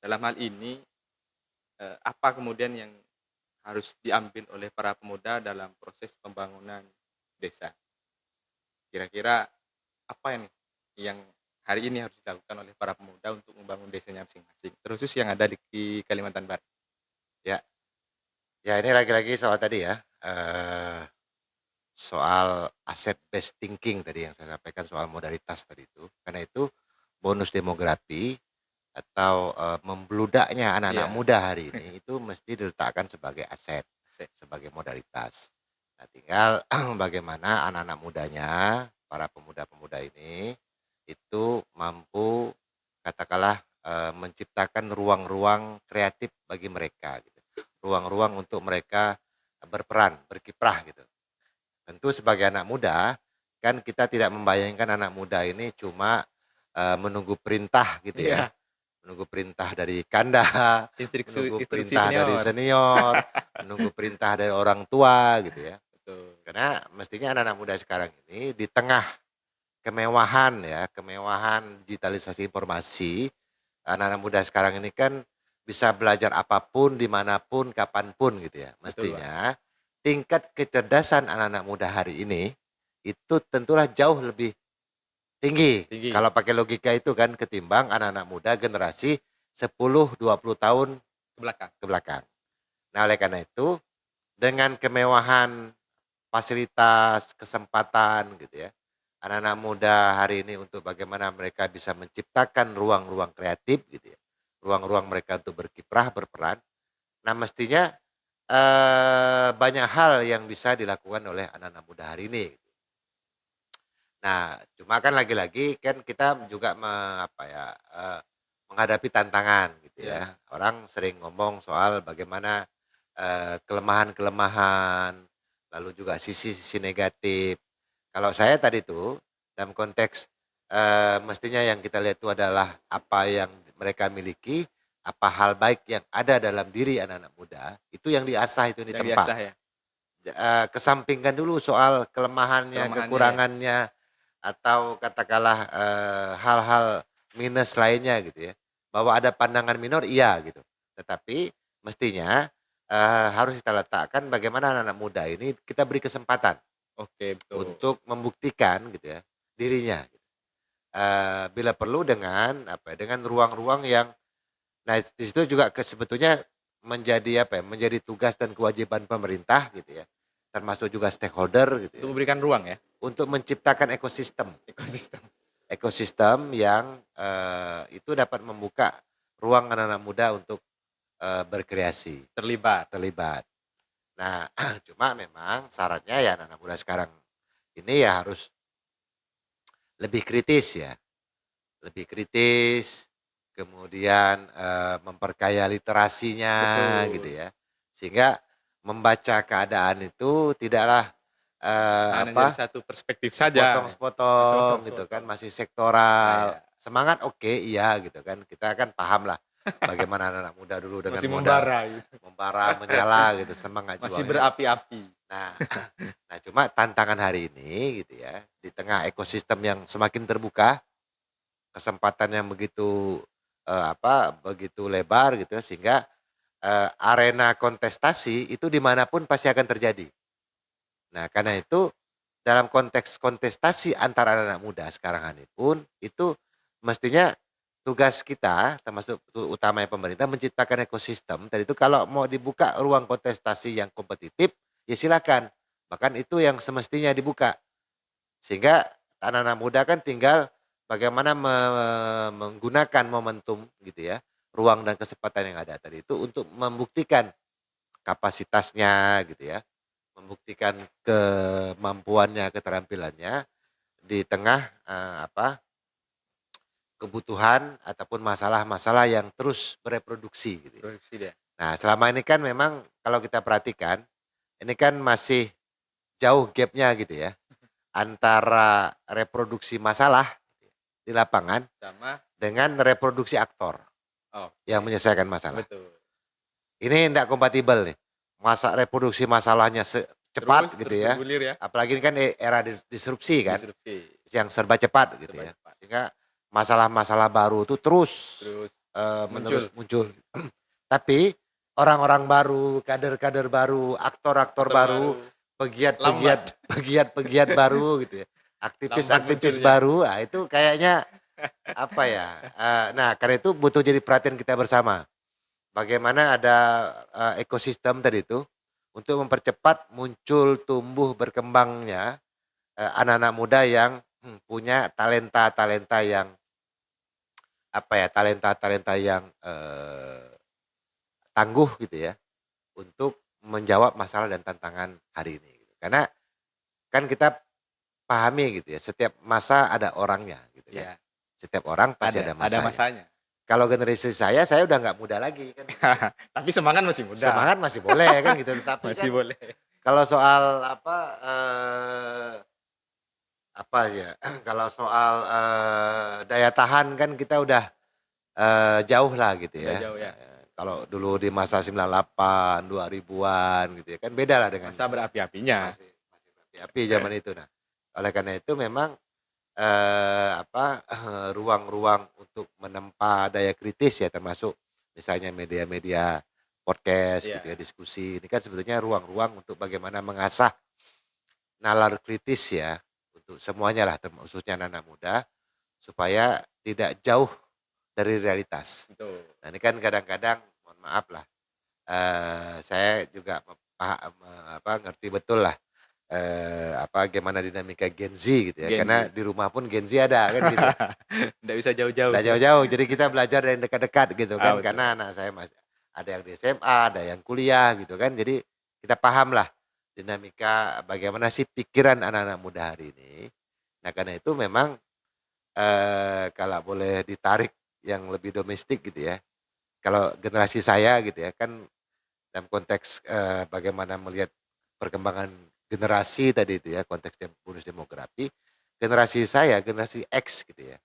Dalam hal ini, apa kemudian yang harus diambil oleh para pemuda dalam proses pembangunan desa? Kira-kira apa ini yang hari ini harus dilakukan oleh para pemuda untuk membangun desanya masing-masing, terkhusus yang ada di Kalimantan Barat? Ya, ya ini lagi-lagi soal tadi ya, soal asset based thinking tadi yang saya sampaikan soal modalitas tadi itu. Karena itu bonus demografi atau, membludaknya anak-anak Iya, muda hari ini itu mesti diletakkan sebagai aset, asik. sebagai modalitas. Nah tinggal bagaimana anak-anak mudanya, para pemuda-pemuda ini, itu mampu katakanlah, menciptakan ruang-ruang kreatif bagi mereka gitu. Ruang-ruang untuk mereka berperan, berkiprah gitu. Tentu sebagai anak muda, kan kita tidak membayangkan anak muda ini cuma, menunggu perintah gitu ya. Iya, Menunggu perintah dari kanda, menunggu instruksi perintah dari senior. senior, menunggu perintah dari orang tua gitu ya. Betul, Karena mestinya anak-anak muda sekarang ini di tengah kemewahan ya, kemewahan digitalisasi informasi, anak-anak muda sekarang ini kan bisa belajar apapun, dimanapun, kapanpun gitu ya. betul Bang, Mestinya tingkat kecerdasan anak-anak muda hari ini itu tentulah jauh lebih tinggi. tinggi, Kalau pakai logika itu kan ketimbang anak-anak muda generasi 10, 20 tahun ke belakang. ke belakang. Nah, oleh karena itu dengan kemewahan fasilitas, kesempatan gitu ya. Anak-anak muda hari ini untuk bagaimana mereka bisa menciptakan ruang-ruang kreatif gitu ya. Ruang-ruang mereka untuk berkiprah, berperan. Nah, mestinya banyak hal yang bisa dilakukan oleh anak-anak muda hari ini. Nah, cuma kan lagi-lagi kan kita juga menghadapi tantangan gitu ya. Iya, Orang sering ngomong soal bagaimana, kelemahan-kelemahan, lalu juga sisi-sisi negatif. Kalau saya tadi tuh dalam konteks, mestinya yang kita lihat itu adalah apa yang mereka miliki, apa hal baik yang ada dalam diri anak-anak muda, itu yang diasah, itu yang yang ditempa. diasah ya, Kesampingkan dulu soal kelemahannya, kelemahannya ya, kekurangannya, atau katakanlah, hal-hal minus lainnya gitu ya. Bahwa ada pandangan minor iya gitu, tetapi mestinya, harus kita letakkan bagaimana anak-anak muda ini kita beri kesempatan oke betul, untuk membuktikan gitu ya, dirinya. Bila perlu dengan dengan ruang-ruang yang nah di situ juga sebetulnya menjadi menjadi tugas dan kewajiban pemerintah gitu ya, termasuk juga stakeholder gitu untuk ya, memberikan ruang ya, untuk menciptakan ekosistem. ekosistem, Ekosistem yang, itu dapat membuka ruang anak-anak muda untuk, berkreasi, terlibat, terlibat. Nah, cuma memang syaratnya ya anak-anak muda sekarang ini ya harus lebih kritis ya, lebih kritis, kemudian, memperkaya literasinya gitu betul, ya. Sehingga membaca keadaan itu tidaklah Hanya dari satu perspektif saja. sepotong-sepotong gitu kan, Sepotong-sepotong. masih Ah, sektoral. ya. Semangat oke, iya gitu kan. Kita kan paham lah bagaimana anak-anak muda dulu dengan Masih modal membara gitu. membara, menyala gitu, semangat Masih juangnya. berapi-api. Nah, nah cuma tantangan hari ini gitu ya, di tengah ekosistem yang semakin terbuka, kesempatan yang begitu begitu lebar gitu ya, sehingga arena kontestasi itu dimanapun pasti akan terjadi. Nah, karena itu dalam konteks kontestasi antara anak-anak muda sekarang ini pun itu mestinya tugas kita termasuk utamanya pemerintah menciptakan ekosistem. Tadi itu kalau mau dibuka ruang kontestasi yang kompetitif ya silakan. Bahkan itu yang semestinya dibuka. Sehingga anak-anak muda kan tinggal bagaimana menggunakan momentum gitu ya, ruang dan kesempatan yang ada tadi itu untuk membuktikan kapasitasnya gitu ya, membuktikan kemampuannya, keterampilannya di tengah kebutuhan ataupun masalah-masalah yang terus bereproduksi gitu. Produksi dia. Nah, selama ini kan memang kalau kita perhatikan ini kan masih jauh gapnya gitu ya antara reproduksi masalah di lapangan Sama. dengan reproduksi aktor Oh, yang menyelesaikan masalah. betul. Ini tidak kompatibel nih. Masa reproduksi masalahnya cepat gitu Terus ya. bergulir ya. Apalagi ini kan era disrupsi kan, Disrupsi. yang serba cepat gitu Serba ya. cepat. Sehingga masalah-masalah baru itu terus Terus menerus muncul. Tapi orang-orang baru, kader-kader baru, aktor-aktor baru, pegiat-pegiat baru gitu ya. Aktivis-aktivis munculnya. baru, nah itu kayaknya apa ya? Nah, karena itu butuh jadi perhatian kita bersama. Bagaimana ada ekosistem tadi itu untuk mempercepat muncul, tumbuh, berkembangnya anak-anak muda yang punya talenta-talenta yang talenta-talenta yang tangguh gitu ya untuk menjawab masalah dan tantangan hari ini. Gitu. Karena kan kita pahami gitu ya, setiap masa ada orangnya gitu kan. Ya, Setiap orang pasti ada ada masanya. masanya. Kalau generasi saya udah nggak muda lagi kan. Gitu. Tapi semangat masih muda. Semangat masih boleh kan gitu, tetapi Masih kan boleh. kalau soal kalau soal daya tahan kan kita udah jauh lah gitu Udah ya. jauh ya. Kalau dulu di masa 98, 2000-an gitu ya, kan beda lah dengan Masa berapi-apinya. masih berapi-api zaman itu. Nah, oleh karena itu memang ruang-ruang untuk menempa daya kritis ya termasuk misalnya media-media podcast Iya. gitu ya, diskusi. Ini kan sebetulnya ruang-ruang untuk bagaimana mengasah nalar kritis ya untuk semuanya lah, khususnya anak-anak muda supaya tidak jauh dari realitas. Betul. Nah, ini kan kadang-kadang mohon maaf lah, saya juga ngerti betul lah, gimana dinamika Gen Z gitu ya, Gen karena Z. di rumah pun Gen Z ada kan gitu. Nggak bisa jauh-jauh. Nggak jauh-jauh, jadi kita belajar dari dekat-dekat gitu kan, Betul. karena anak saya masih ada yang di SMA, ada yang kuliah gitu kan, jadi kita paham lah dinamika bagaimana sih pikiran anak-anak muda hari ini. Nah, karena itu memang kalau boleh ditarik yang lebih domestik gitu ya, kalau generasi saya gitu ya kan dalam konteks bagaimana melihat perkembangan generasi tadi itu ya, konteks bonus demografi, generasi saya generasi X gitu ya.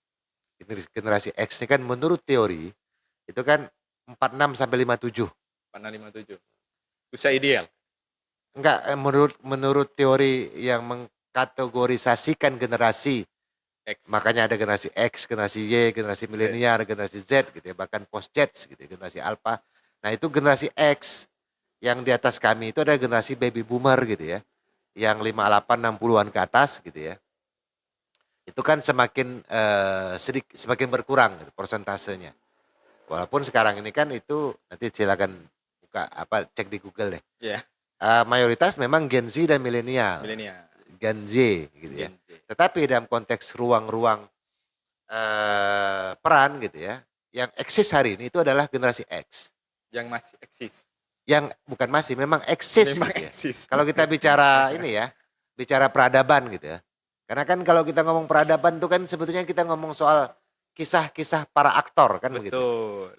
Generasi X ini kan menurut teori itu kan 46 sampai 57. 457. Usia ideal. Enggak, menurut teori yang mengkategorisasikan generasi. X. Makanya ada generasi X, generasi Y, generasi milenial, generasi Z gitu ya, bahkan post Z gitu ya, generasi alpha. Nah, itu generasi X. Yang di atas kami itu ada generasi baby boomer gitu ya. Yang 58 60-an ke atas gitu ya. Itu kan semakin semakin berkurang gitu, persentasenya. Walaupun sekarang ini kan itu nanti silakan buka cek di Google deh. Iya. Mayoritas memang Gen Z dan milenial. Milenial. Gen Z gitu ya. Gen Z. Tetapi dalam konteks ruang-ruang peran gitu ya, yang eksis hari ini itu adalah generasi X. Yang masih eksis. Yang bukan masih, memang eksis Memang gitu ya. eksis. Kalau kita bicara ini ya, bicara peradaban gitu ya. Karena kan kalau kita ngomong peradaban itu kan sebetulnya kita ngomong soal kisah-kisah para aktor kan begitu. Betul.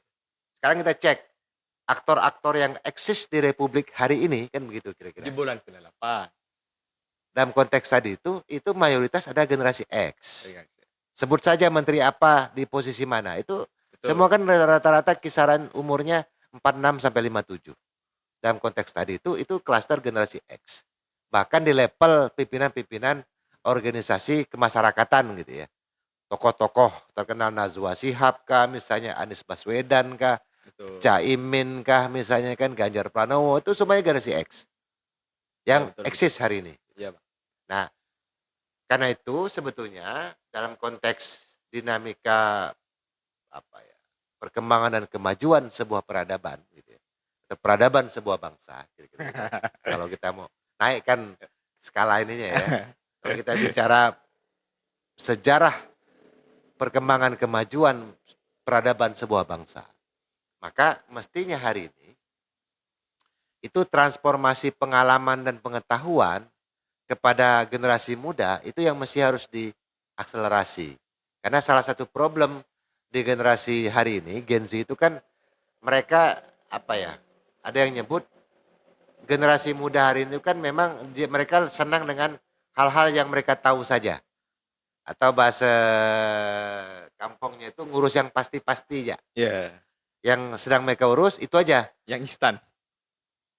Sekarang kita cek aktor-aktor yang eksis di Republik hari ini kan begitu Di kira-kira. bulan ke-8. Dalam konteks tadi itu mayoritas ada generasi X. Iya, Sebut saja menteri apa di posisi mana. Itu betul. semua kan rata-rata kisaran umurnya 46 sampai 57. Dalam konteks tadi itu klaster generasi X. Bahkan di level pimpinan-pimpinan organisasi kemasyarakatan gitu ya. Tokoh-tokoh terkenal Najwa Shihab kah, misalnya Anies Baswedan kah, Betul. Caimin kah, misalnya kan Ganjar Pranowo, itu semuanya generasi X Ya, yang betul, eksis hari ini. Iya, Bang. Nah, karena itu sebetulnya dalam konteks dinamika apa ya, perkembangan dan kemajuan sebuah peradaban gitu ya, atau peradaban sebuah bangsa kira-kira gitu. Kalau kita mau naikkan skala ininya ya, kalau kita bicara sejarah perkembangan kemajuan peradaban sebuah bangsa, maka mestinya hari ini itu transformasi pengalaman dan pengetahuan kepada generasi muda itu yang mesti harus diakselerasi. Karena salah satu problem di generasi hari ini, Gen Z itu kan mereka apa ya, ada yang nyebut generasi muda hari ini kan memang mereka senang dengan hal-hal yang mereka tahu saja. Atau bahasa kampungnya itu ngurus yang pasti-pasti ya. Iya, Yang sedang mereka urus itu aja. yang instan.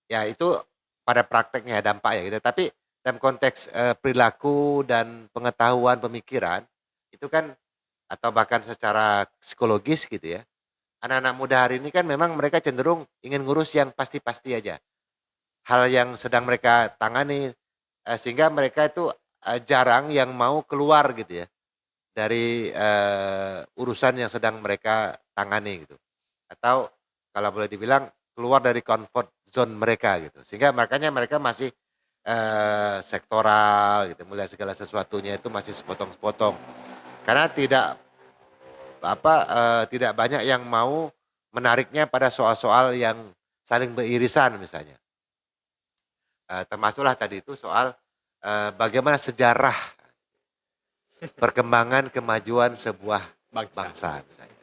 Ya itu pada prakteknya dampak ya gitu. Tapi dalam konteks perilaku dan pengetahuan pemikiran itu kan atau bahkan secara psikologis gitu ya. Anak-anak muda hari ini kan memang mereka cenderung ingin ngurus yang pasti-pasti aja. Hal yang sedang mereka tangani sehingga mereka itu jarang yang mau keluar gitu ya dari urusan yang sedang mereka tangani gitu. Atau kalau boleh dibilang keluar dari comfort zone mereka gitu. Sehingga makanya mereka masih sektoral gitu, melihat segala sesuatunya itu masih sepotong-sepotong. Karena tidak banyak yang mau menariknya pada soal-soal yang saling beririsan misalnya. Termasuklah tadi itu soal bagaimana sejarah perkembangan kemajuan sebuah bangsa misalnya.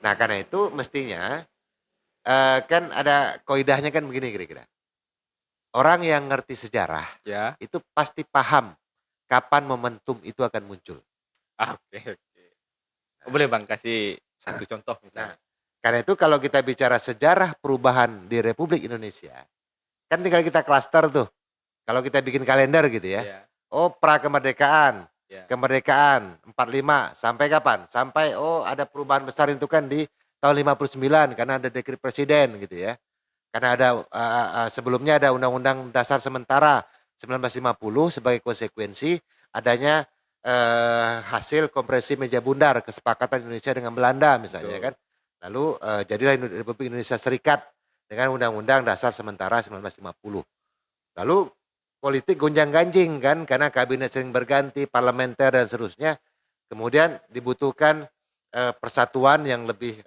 Nah karena itu mestinya kan ada kaidahnya kan begini kira-kira. Orang yang ngerti sejarah Ya. itu pasti paham kapan momentum itu akan muncul. Oke, oke. Boleh Bang kasih satu contoh Nah, misalnya? karena itu kalau kita bicara sejarah perubahan di Republik Indonesia, kan tinggal kita klaster tuh. Kalau kita bikin kalender gitu ya. Iya, Oh, pra kemerdekaan. iya. Kemerdekaan 45 sampai kapan? Sampai ada perubahan besar itu kan di tahun 59 karena ada dekret presiden gitu ya. Karena ada sebelumnya ada Undang-Undang Dasar Sementara 1950 sebagai konsekuensi adanya hasil konferensi meja bundar kesepakatan Indonesia dengan Belanda misalnya Betul. kan. Lalu jadilah Republik Indonesia Serikat dengan Undang-Undang Dasar Sementara 1950. Lalu politik gonjang-ganjing kan karena kabinet sering berganti, parlementer dan seterusnya. Kemudian dibutuhkan persatuan yang lebih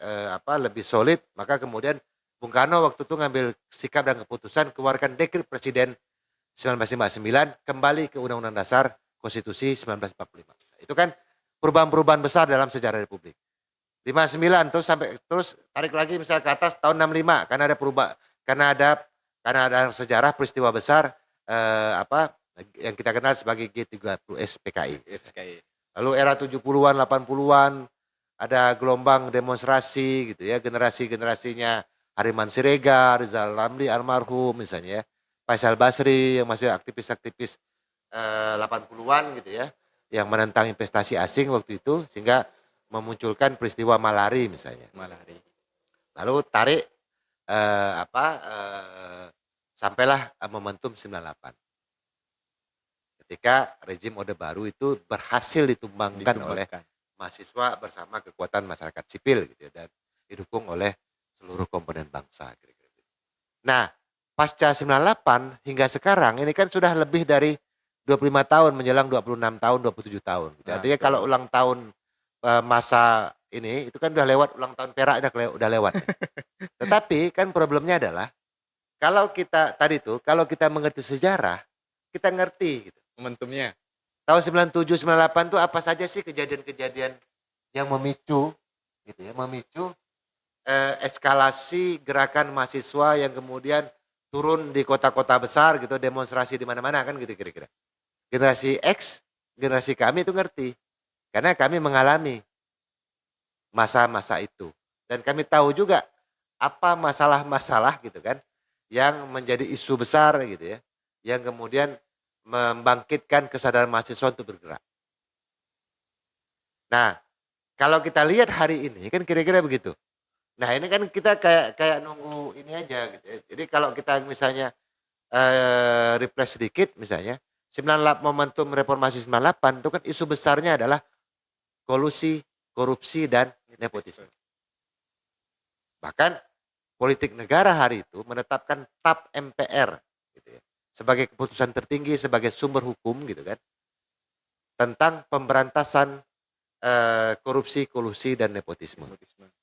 solid, maka kemudian Bung Karno waktu itu ngambil sikap dan keputusan keluarkan dekret presiden 1959 kembali ke Undang-Undang Dasar Konstitusi 1945. Itu kan perubahan-perubahan besar dalam sejarah Republik. 59 terus tarik lagi misalnya ke atas tahun 65 karena ada sejarah peristiwa besar yang kita kenal sebagai G30S PKI. SKI. Lalu era 70-an 80-an ada gelombang demonstrasi gitu ya, generasi-generasinya Hariman Siregar, Rizal Ramli almarhum misalnya ya, Faisal Basri yang masih aktivis-aktivis 80-an gitu ya, yang menentang investasi asing waktu itu sehingga memunculkan peristiwa Malari misalnya. Malari. Lalu tarik sampailah momentum 98. Ketika rejim Orde Baru itu berhasil ditumbangkan oleh mahasiswa bersama kekuatan masyarakat sipil gitu ya, dan didukung oleh seluruh komponen bangsa kira-kira gitu. Nah, pasca 98 hingga sekarang ini kan sudah lebih dari 25 tahun menjelang 26 tahun, 27 tahun. Gitu. Nah, Artinya betul. kalau ulang tahun masa ini itu kan udah lewat, ulang tahun perak udah lewat. Tetapi kan problemnya adalah kalau kita mengerti sejarah, kita ngerti gitu. Momentumnya. Tahun 97, 98 itu apa saja sih kejadian-kejadian yang memicu gitu ya, memicu eskalasi gerakan mahasiswa yang kemudian turun di kota-kota besar gitu, demonstrasi di mana-mana kan gitu kira-kira. Generasi X, generasi kami itu ngerti, karena kami mengalami masa-masa itu. Dan kami tahu juga apa masalah-masalah gitu kan, yang menjadi isu besar gitu ya, yang kemudian membangkitkan kesadaran mahasiswa untuk bergerak. Nah, kalau kita lihat hari ini kan kira-kira begitu. Nah, ini kan kita kayak kayak nunggu ini aja gitu ya. Jadi kalau kita misalnya, refresh sedikit misalnya, 98 momentum reformasi 98 itu kan isu besarnya adalah kolusi, korupsi, dan nepotisme. Bahkan politik negara hari itu menetapkan TAP MPR gitu ya, sebagai keputusan tertinggi, sebagai sumber hukum gitu kan, tentang pemberantasan, korupsi, kolusi, dan nepotisme.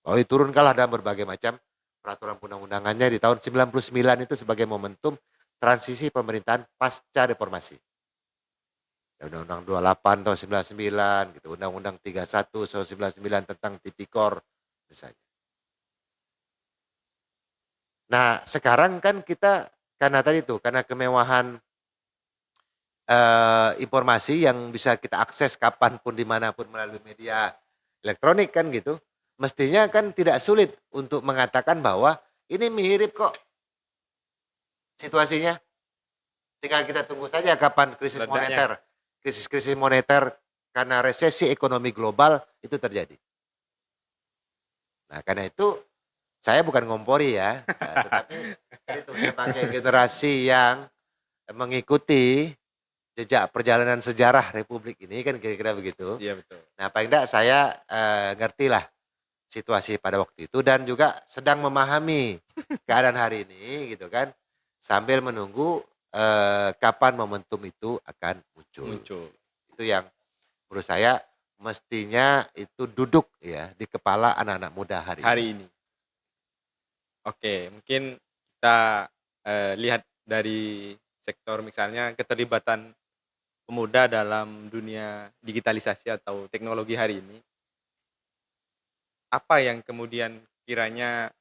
Oh, diturunkanlah dalam berbagai macam peraturan undang-undangannya di tahun 99 itu sebagai momentum transisi pemerintahan pasca reformasi. Ya, Undang-Undang 28 tahun 99 gitu, Undang-Undang 31 tahun 99 tentang Tipikor misalnya. Nah, sekarang kan kita karena tadi tuh, karena kemewahan, informasi yang bisa kita akses kapanpun dimanapun melalui media elektronik kan gitu, mestinya kan tidak sulit untuk mengatakan bahwa ini mirip kok situasinya, tinggal kita tunggu saja kapan krisis Ledaknya. moneter, krisis-krisis moneter karena resesi ekonomi global itu terjadi. Nah, karena itu saya bukan ngompori ya, tetapi itu sebagai generasi yang mengikuti jejak perjalanan sejarah republik ini kan kira-kira begitu. Iya betul. Nah, paling tidak saya, ngertilah situasi pada waktu itu dan juga sedang memahami keadaan hari ini gitu kan, sambil menunggu, kapan momentum itu akan muncul. Muncul Itu yang menurut saya mestinya itu duduk ya di kepala anak-anak muda hari ini. hari ini. Oke, mungkin kita, lihat dari sektor misalnya keterlibatan pemuda dalam dunia digitalisasi atau teknologi hari ini. Apa yang kemudian kiranya,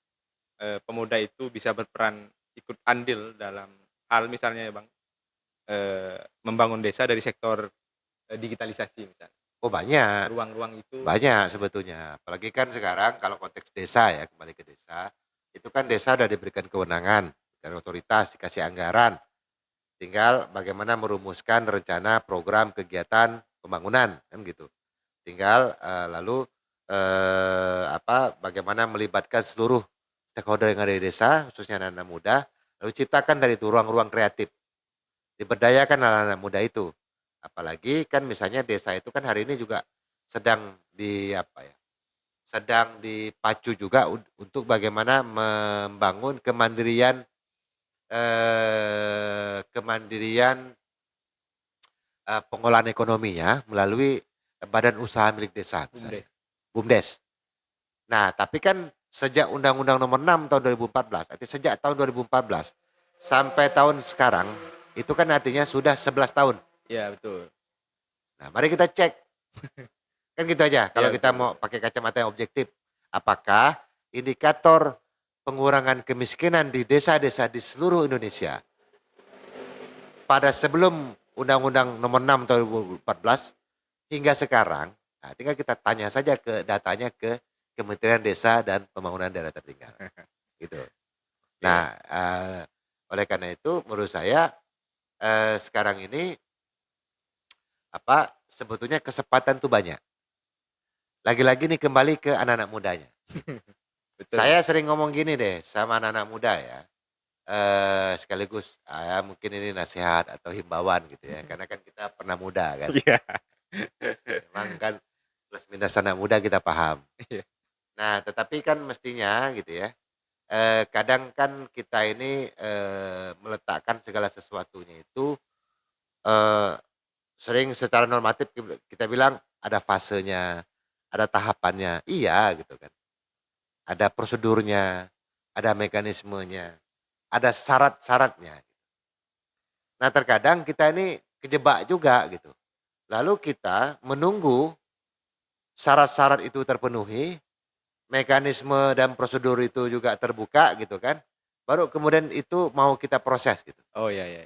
pemuda itu bisa berperan ikut andil dalam hal misalnya ya Bang, membangun desa dari sektor, digitalisasi misalnya. Oh, banyak. Ruang-ruang itu Banyak sebetulnya, apalagi kan sekarang kalau konteks desa ya, kembali ke desa, itu kan desa udah diberikan kewenangan dan otoritas, dikasih anggaran, tinggal bagaimana merumuskan rencana program kegiatan pembangunan, kan gitu. Tinggal, lalu, bagaimana melibatkan seluruh stakeholder yang ada di desa, khususnya anak-anak muda, lalu ciptakan dari itu ruang-ruang kreatif, diberdayakan anak-anak muda itu. Apalagi kan misalnya desa itu kan hari ini juga sedang sedang dipacu juga untuk bagaimana membangun kemandirian, kemandirian, pengolahan ekonominya melalui badan usaha milik desa misalnya, BUMDes. BUMDes. Nah, tapi kan sejak Undang-Undang Nomor 6 tahun 2014, artinya sejak tahun 2014 sampai tahun sekarang, itu kan artinya sudah 11 tahun. Iya betul. Nah, mari kita cek. Kan gitu aja Iya kalau kita betul mau betul. pakai kacamata yang objektif. Apakah indikator pengurangan kemiskinan di desa-desa di seluruh Indonesia pada sebelum Undang-Undang Nomor 6 tahun 2014 hingga sekarang, nah tinggal kita tanya saja ke datanya ke Kementerian Desa dan Pembangunan Daerah Tertinggal, gitu. Oke. Nah, oleh karena itu menurut saya, sekarang ini sebetulnya kesempatan tuh banyak. Lagi-lagi nih kembali ke anak-anak mudanya. Betul Bang. Saya sering ngomong gini deh sama anak-anak muda ya, sekaligus, ya mungkin ini nasihat atau himbauan gitu ya, karena kan kita pernah muda kan, Iya. memang kan plus minus anak muda kita paham. Iya. Nah, tetapi kan mestinya gitu ya, kadang kan kita ini, meletakkan segala sesuatunya itu, eee, sering secara normatif kita bilang ada fasenya, ada tahapannya, iya gitu kan. Ada prosedurnya, ada mekanismenya, ada syarat-syaratnya. Nah, terkadang kita ini kejebak juga gitu. Lalu kita menunggu syarat-syarat itu terpenuhi, mekanisme dan prosedur itu juga terbuka gitu kan, baru kemudian itu mau kita proses gitu. Oh, iya iya.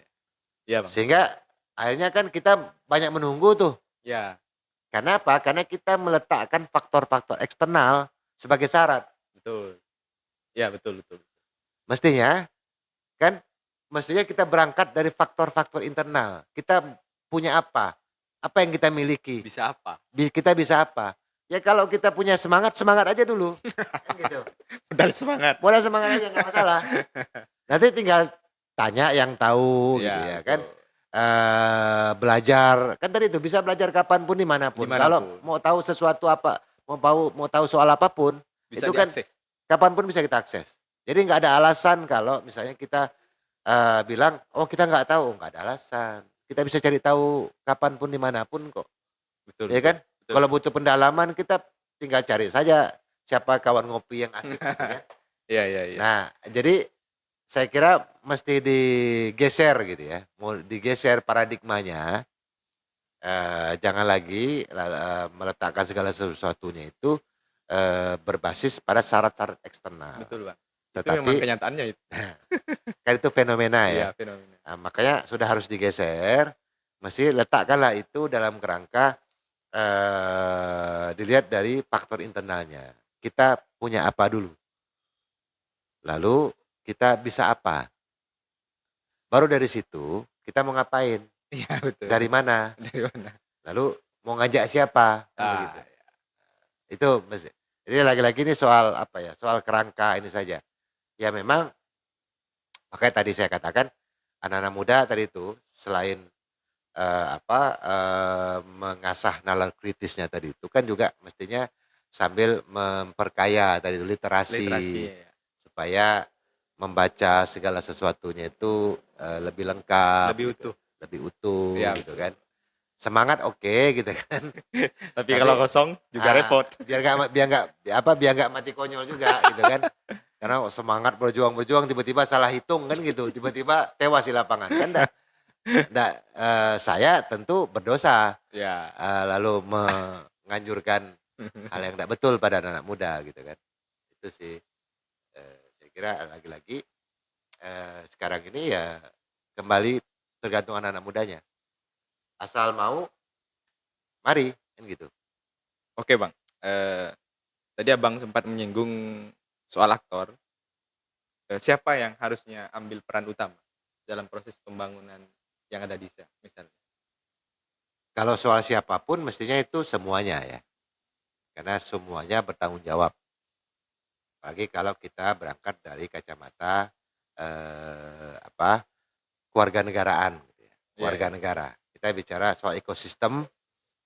Iya, Bang. Sehingga akhirnya kan kita banyak menunggu tuh. Iya, Karena apa? Karena kita meletakkan faktor-faktor eksternal sebagai syarat. betul. Iya, betul betul. Mestinya kan mestinya kita berangkat dari faktor-faktor internal. Kita punya apa? Apa yang kita miliki? Bisa apa? Kita bisa apa? Ya kalau kita punya semangat, semangat aja dulu. Kan gitu. Modal semangat. Boleh semangat aja nggak masalah. Nanti tinggal tanya yang tahu gitu Iya, ya kan. betul. Belajar kan tadi itu bisa belajar kapanpun dimanapun. Kalau Dimanapun. mau tahu sesuatu apa, mau tahu soal apapun, Bisa itu kan diakses. kapanpun bisa kita akses. Jadi nggak ada alasan kalau misalnya kita bilang, oh kita nggak tahu, nggak ada alasan. Kita bisa cari tahu kapanpun dimanapun kok, Betul. ya betul, kan? betul. Kalau butuh pendalaman kita tinggal cari saja siapa kawan ngopi yang asik gitu ya. Iya iya iya. Nah, jadi saya kira mesti digeser gitu ya, mau digeser paradigmanya. Jangan lagi meletakkan segala sesuatunya itu berbasis pada syarat-syarat eksternal. Betul, Bang. Itu Tetapi memang kenyataannya itu. kan itu fenomena ya. Iya, fenomena. Nah, makanya sudah harus digeser, mesti letakkanlah itu dalam kerangka dilihat dari faktor internalnya. Kita punya apa dulu, lalu kita bisa apa. Baru dari situ kita mau ngapain, Iya, betul. dari mana, Dari mana? lalu mau ngajak siapa, kan begitu. iya. Itu mesti. Jadi lagi-lagi ini soal apa ya? Soal kerangka ini saja. Ya memang makanya tadi saya katakan anak-anak muda tadi itu selain mengasah nalar kritisnya tadi itu kan juga mestinya sambil memperkaya tadi itu literasi, Literasi, ya. supaya membaca segala sesuatunya itu lebih lengkap, Lebih gitu. utuh. Lebih utuh Iya, gitu kan. Semangat oke gitu kan. Tapi kalau kosong juga repot. Biar nggak mati konyol juga gitu kan. Karena semangat berjuang tiba-tiba salah hitung kan gitu, tiba-tiba tewas di lapangan kan. Saya tentu berdosa Ya. lalu menganjurkan hal yang tidak betul pada anak muda gitu kan. Itu sih saya kira lagi-lagi sekarang ini ya kembali tergantung anak-anak mudanya. Asal mau, mari kan gitu. Oke, Bang. Tadi Abang sempat menyinggung soal aktor. Siapa yang harusnya ambil peran utama dalam proses pembangunan yang ada di desa misalnya? Kalau soal siapapun mestinya itu semuanya ya. Karena semuanya bertanggung jawab. Apalagi kalau kita berangkat dari kacamata kewarganegaraan gitu ya. Warga negara. Kita bicara soal ekosistem,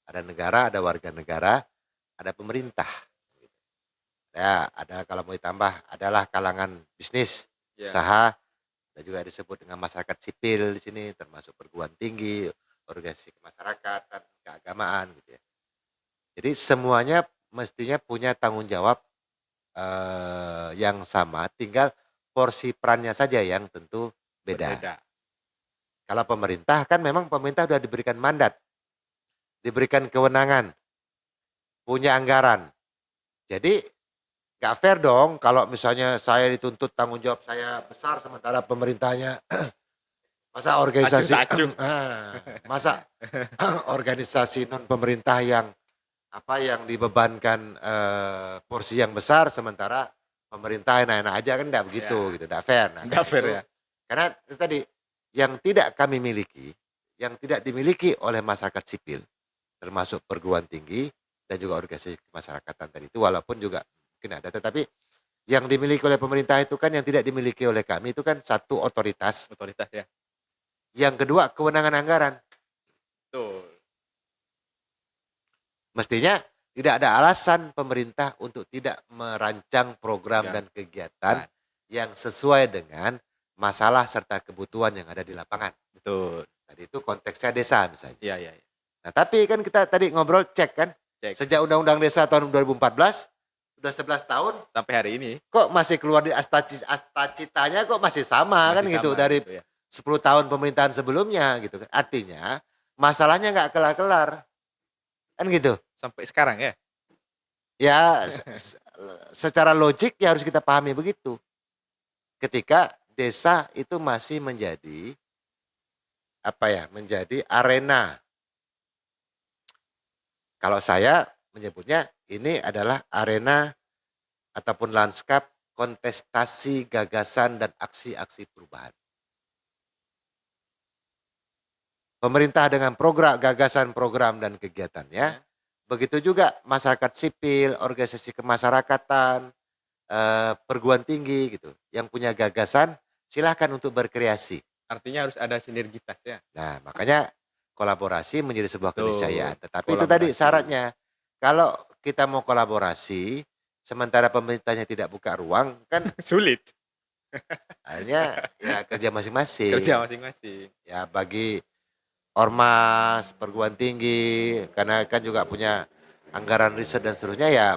ada negara, ada warga negara, ada pemerintah. Ya, ada kalau mau ditambah adalah kalangan bisnis, usaha, dan juga disebut dengan masyarakat sipil di sini termasuk perguruan tinggi, organisasi kemasyarakatan, keagamaan gitu ya. Jadi semuanya mestinya punya tanggung jawab yang sama, tinggal porsi perannya saja yang tentu beda. Berbeda. Kalau pemerintah kan memang pemerintah sudah diberikan mandat, diberikan kewenangan, punya anggaran. Jadi gak fair dong kalau misalnya saya dituntut tanggung jawab saya besar sementara pemerintahnya masa organisasi masa organisasi non pemerintah yang dibebankan porsi yang besar sementara pemerintah enak-enak aja kan enggak begitu gitu, enggak fair. Nah, Nggak fair ya. karena itu tadi yang tidak kami miliki, yang tidak dimiliki oleh masyarakat sipil termasuk perguruan tinggi dan juga organisasi kemasyarakatan tadi itu walaupun juga mungkin ada, tetapi yang dimiliki oleh pemerintah itu kan yang tidak dimiliki oleh kami itu kan satu otoritas, Ya. yang kedua kewenangan anggaran. Betul. Mestinya tidak ada alasan pemerintah untuk tidak merancang program dan kegiatan yang sesuai dengan masalah serta kebutuhan yang ada di lapangan. Betul. Tadi itu konteksnya desa misalnya. Iya. Nah tapi kan kita tadi ngobrol cek kan, sejak Undang-Undang Desa tahun 2014, udah 11 tahun. Sampai hari ini. Kok masih keluar di asta citanya kok masih sama kan gitu dari gitu ya. 10 tahun pemerintahan sebelumnya gitu kan. Artinya masalahnya nggak kelar-kelar. Kan gitu. Sampai sekarang ya? Ya secara logik ya harus kita pahami begitu. Ketika desa itu masih menjadi menjadi arena. Kalau saya menyebutnya ini adalah arena ataupun lanskap kontestasi gagasan dan aksi-aksi perubahan. Pemerintah dengan program, gagasan, program dan kegiatannya. Begitu juga masyarakat sipil, organisasi kemasyarakatan, perguruan tinggi gitu. Yang punya gagasan silahkan untuk berkreasi. Artinya harus ada sinergitas ya. Nah, makanya kolaborasi menjadi sebuah Betul, keniscayaan. Tetapi itu tadi kolaborasi. syaratnya. Kalau kita mau kolaborasi, sementara pemerintahnya tidak buka ruang, kan Sulit. akhirnya ya kerja masing-masing. Kerja masing-masing. Ya bagi ormas, perguruan tinggi, karena kan juga punya anggaran riset dan seterusnya ya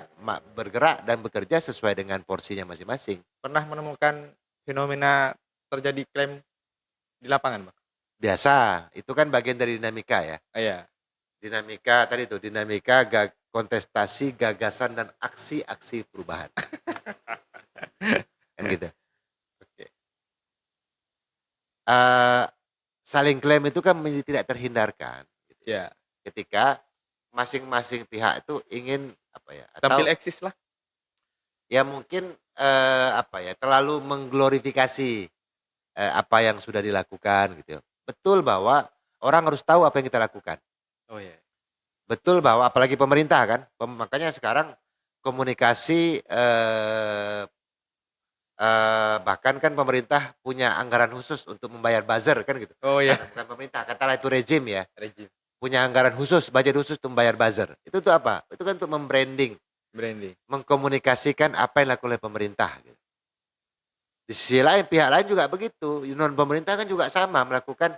bergerak dan bekerja sesuai dengan porsinya masing-masing. Pernah menemukan fenomena terjadi klaim di lapangan, Bang? Biasa, itu kan bagian dari dinamika ya. Iya. Dinamika tadi itu, dinamika kontestasi, gagasan dan aksi-aksi perubahan. Kan gitu. Oke. Saling klaim itu kan tidak terhindarkan. Gitu. Ya. Ketika masing-masing pihak itu ingin Tampil eksis lah. ya mungkin terlalu mengglorifikasi apa yang sudah dilakukan gitu. Betul bahwa orang harus tahu apa yang kita lakukan. Oh iya. Betul bahwa apalagi pemerintah kan, makanya sekarang komunikasi bahkan kan pemerintah punya anggaran khusus untuk membayar buzzer kan gitu. Oh iya. Bukan pemerintah, katalah itu rejim ya. Rejim. Punya anggaran khusus, budget khusus untuk membayar buzzer. Itu tuh apa? Itu kan untuk membranding, Branding. mengkomunikasikan apa yang dilakukan oleh pemerintah. Gitu. Di sisi lain pihak lain juga begitu. Non pemerintah kan juga sama melakukan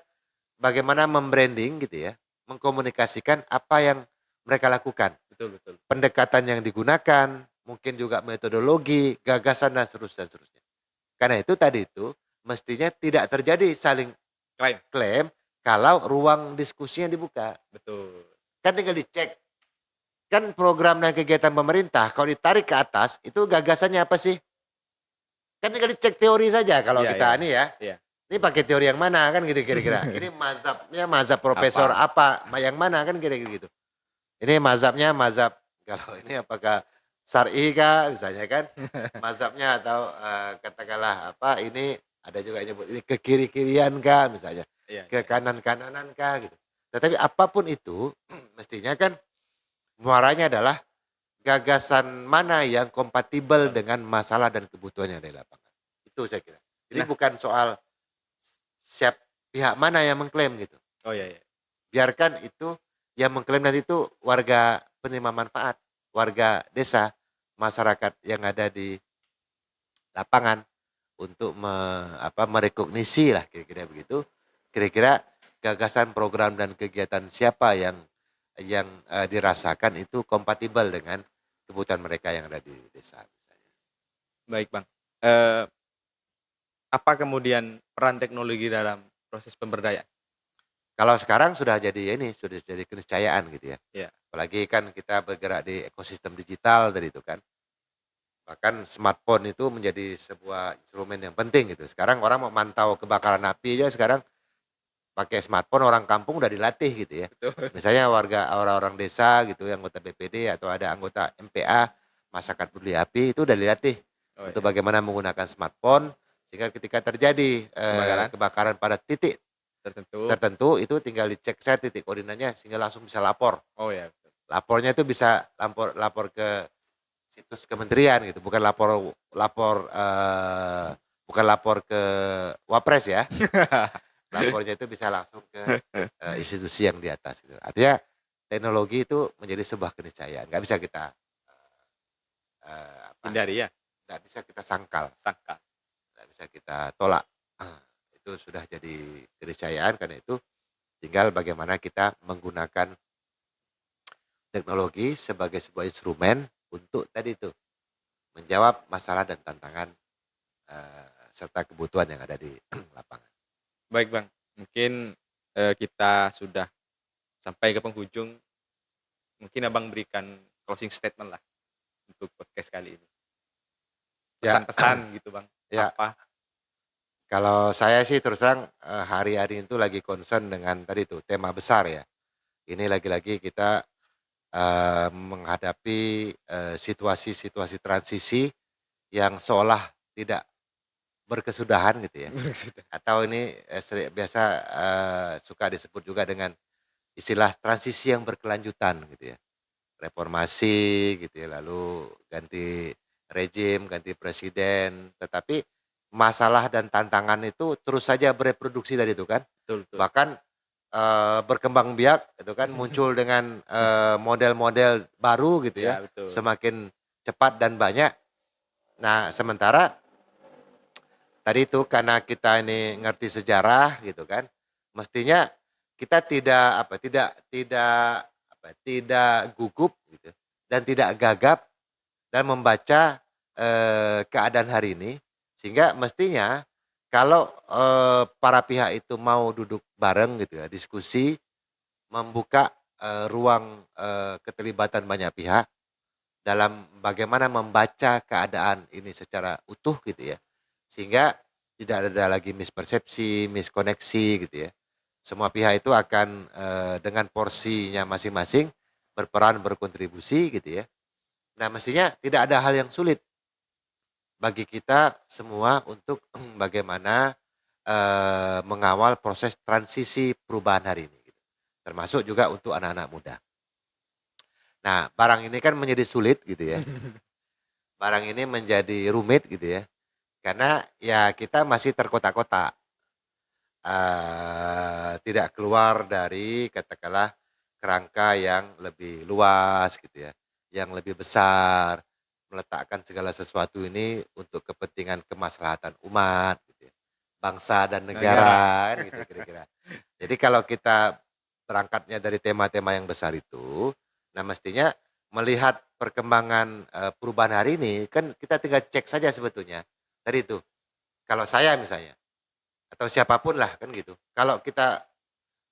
bagaimana membranding gitu ya, mengkomunikasikan apa yang mereka lakukan. Betul, betul. Pendekatan yang digunakan, mungkin juga metodologi, gagasan dan seterusnya. Karena itu tadi itu mestinya tidak terjadi saling klaim kalau ruang diskusinya dibuka. Betul. Kan tinggal dicek. Kan program dan kegiatan pemerintah kalau ditarik ke atas itu gagasannya apa sih? Kan tinggal dicek teori saja kalau kita ini ya. Iya. Ini pakai teori yang mana kan gitu kira-kira. Ini mazhab profesor apa yang mana kan kira-kira gitu. Ini mazhabnya mazhab kalau ini apakah syar'i kah misalnya kan. Mazhabnya atau katakanlah ini ada juga yang nyebut ini ke kiri-kirian kah misalnya. Iya. Ke kanan-kananan kah gitu. Tetapi apapun itu mestinya kan muaranya adalah gagasan mana yang kompatibel dengan masalah dan kebutuhan yang ada di lapangan. Itu saya kira. Jadi bukan soal siap pihak mana yang mengklaim gitu. Oh iya. Biarkan itu yang mengklaim nanti itu warga penerima manfaat, warga desa, masyarakat yang ada di lapangan untuk merekognisi lah kira-kira begitu. Kira-kira gagasan program dan kegiatan siapa yang dirasakan itu kompatibel dengan kebutuhan mereka yang ada di desa. Baik, Bang. Apa kemudian peran teknologi dalam proses pemberdayaan? Kalau sekarang sudah jadi keniscayaan gitu ya. Iya. Apalagi kan kita bergerak di ekosistem digital dari itu kan. Bahkan smartphone itu menjadi sebuah instrumen yang penting gitu. Sekarang orang mau mantau kebakaran api aja sekarang pakai smartphone, orang kampung udah dilatih gitu ya. Betul. Misalnya orang-orang desa gitu, anggota BPD atau ada anggota MPA, masyarakat peduli api itu udah dilatih untuk bagaimana menggunakan smartphone sehingga ketika terjadi kebakaran pada titik tertentu itu tinggal dicek saya titik koordinatnya sehingga langsung bisa lapor. Oh ya. Lapornya itu bisa lapor ke situs kementerian gitu, bukan lapor ke Wapres ya. Lapornya itu bisa langsung ke institusi yang di atas gitu. Artinya teknologi itu menjadi sebuah keniscayaan, nggak bisa kita hindari ya. Nggak bisa kita sangkal, nggak bisa kita tolak. Itu sudah jadi keniscayaan, karena itu tinggal bagaimana kita menggunakan teknologi sebagai sebuah instrumen untuk tadi itu menjawab masalah dan tantangan serta kebutuhan yang ada di lapangan. Baik, Bang. Mungkin kita sudah sampai ke penghujung. Mungkin Abang berikan closing statement lah untuk podcast kali ini. Ya. pesan-pesan gitu Bang. Ya, Apa? kalau saya sih terus terang hari-hari itu lagi concern dengan tadi tuh tema besar ya. Ini lagi-lagi kita menghadapi situasi-situasi transisi yang seolah tidak berkesudahan gitu ya. Sudah. Atau ini biasa suka disebut juga dengan istilah transisi yang berkelanjutan gitu ya. Reformasi gitu ya, lalu ganti rejim, ganti presiden, tetapi masalah dan tantangan itu terus saja bereproduksi tadi itu kan. Betul betul. Bahkan berkembang biak itu kan, muncul dengan model-model baru gitu ya, Ya betul. semakin cepat dan banyak. Nah, sementara tadi itu karena kita ini ngerti sejarah gitu kan, mestinya kita tidak gugup gitu dan tidak gagap dan membaca keadaan hari ini, sehingga mestinya kalau para pihak itu mau duduk bareng gitu ya, diskusi, membuka ruang keterlibatan banyak pihak dalam bagaimana membaca keadaan ini secara utuh gitu ya. Sehingga tidak ada lagi mispersepsi, miskoneksi gitu ya. Semua pihak itu akan dengan porsinya masing-masing berperan berkontribusi gitu ya. Nah, mestinya tidak ada hal yang sulit bagi kita semua untuk bagaimana mengawal proses transisi perubahan hari ini gitu. Termasuk juga untuk anak-anak muda. Nah, barang ini kan menjadi sulit gitu ya. Barang ini menjadi rumit gitu ya. Karena ya kita masih terkotak-kotak. Tidak keluar dari katakanlah kerangka yang lebih luas gitu ya, yang lebih besar, meletakkan segala sesuatu ini untuk kepentingan kemaslahatan umat gitu ya, bangsa dan Negara. negara kan gitu kira-kira. Jadi kalau kita berangkatnya dari tema-tema yang besar itu, nah mestinya melihat perkembangan perubahan hari ini kan kita tinggal cek saja sebetulnya. Tadi itu, kalau saya misalnya atau siapapun lah kan gitu. Kalau kita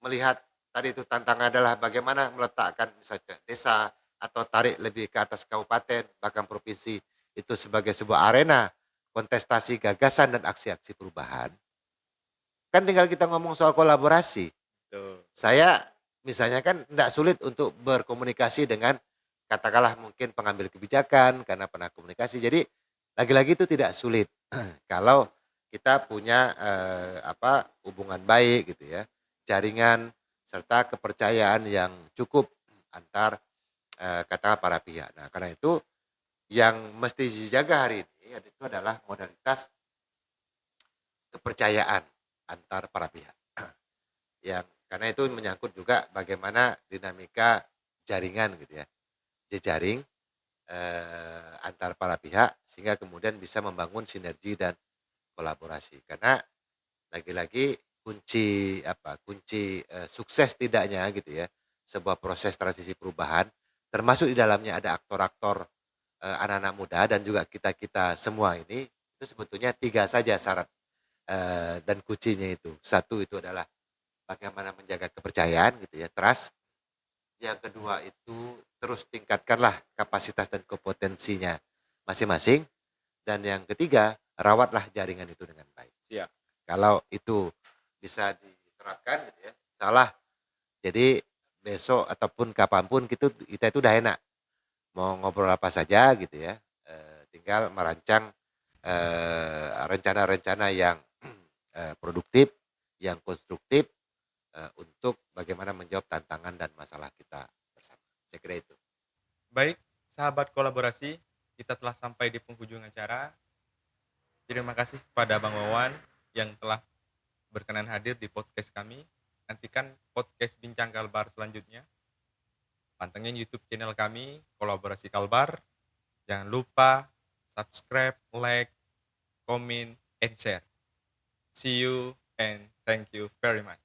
melihat tadi itu tantangan adalah bagaimana meletakkan misalnya desa atau tarik lebih ke atas kabupaten bahkan provinsi itu sebagai sebuah arena kontestasi gagasan dan aksi-aksi perubahan. Kan tinggal kita ngomong soal kolaborasi. Betul. Saya misalnya kan tidak sulit untuk berkomunikasi dengan katakanlah mungkin pengambil kebijakan karena pernah komunikasi. Jadi lagi-lagi itu tidak sulit kalau kita punya hubungan baik gitu ya, jaringan serta kepercayaan yang cukup antar katakanlah para pihak. Nah, karena itu yang mesti dijaga hari ini itu adalah modalitas kepercayaan antar para pihak. Yang karena itu menyangkut juga bagaimana dinamika jaringan gitu ya, jejaring antar para pihak sehingga kemudian bisa membangun sinergi dan kolaborasi. Karena lagi-lagi kunci sukses tidaknya gitu ya sebuah proses transisi perubahan, termasuk di dalamnya ada aktor-aktor anak-anak muda dan juga kita-kita semua ini, itu sebetulnya 3 saja syarat dan kuncinya itu. Satu itu adalah bagaimana menjaga kepercayaan gitu ya, trust. Yang kedua itu terus tingkatkanlah kapasitas dan kompetensinya masing-masing. Dan yang ketiga, rawatlah jaringan itu dengan baik. Siap. Kalau itu bisa diterapkan gitu ya, salah. Jadi besok ataupun kapanpun kita itu udah enak. Mau ngobrol apa saja gitu ya, tinggal merancang rencana-rencana yang produktif, yang konstruktif untuk bagaimana menjawab tantangan dan masalah kita bersama. Saya kira itu. Baik, sahabat kolaborasi, kita telah sampai di penghujung acara. Terima kasih kepada Bang Wawan yang telah berkenan hadir di podcast kami. Nantikan podcast Bincang Kalbar selanjutnya. Pantengin YouTube channel kami, Kolaborasi Kalbar. Jangan lupa subscribe, like, comment, and share. See you and thank you very much.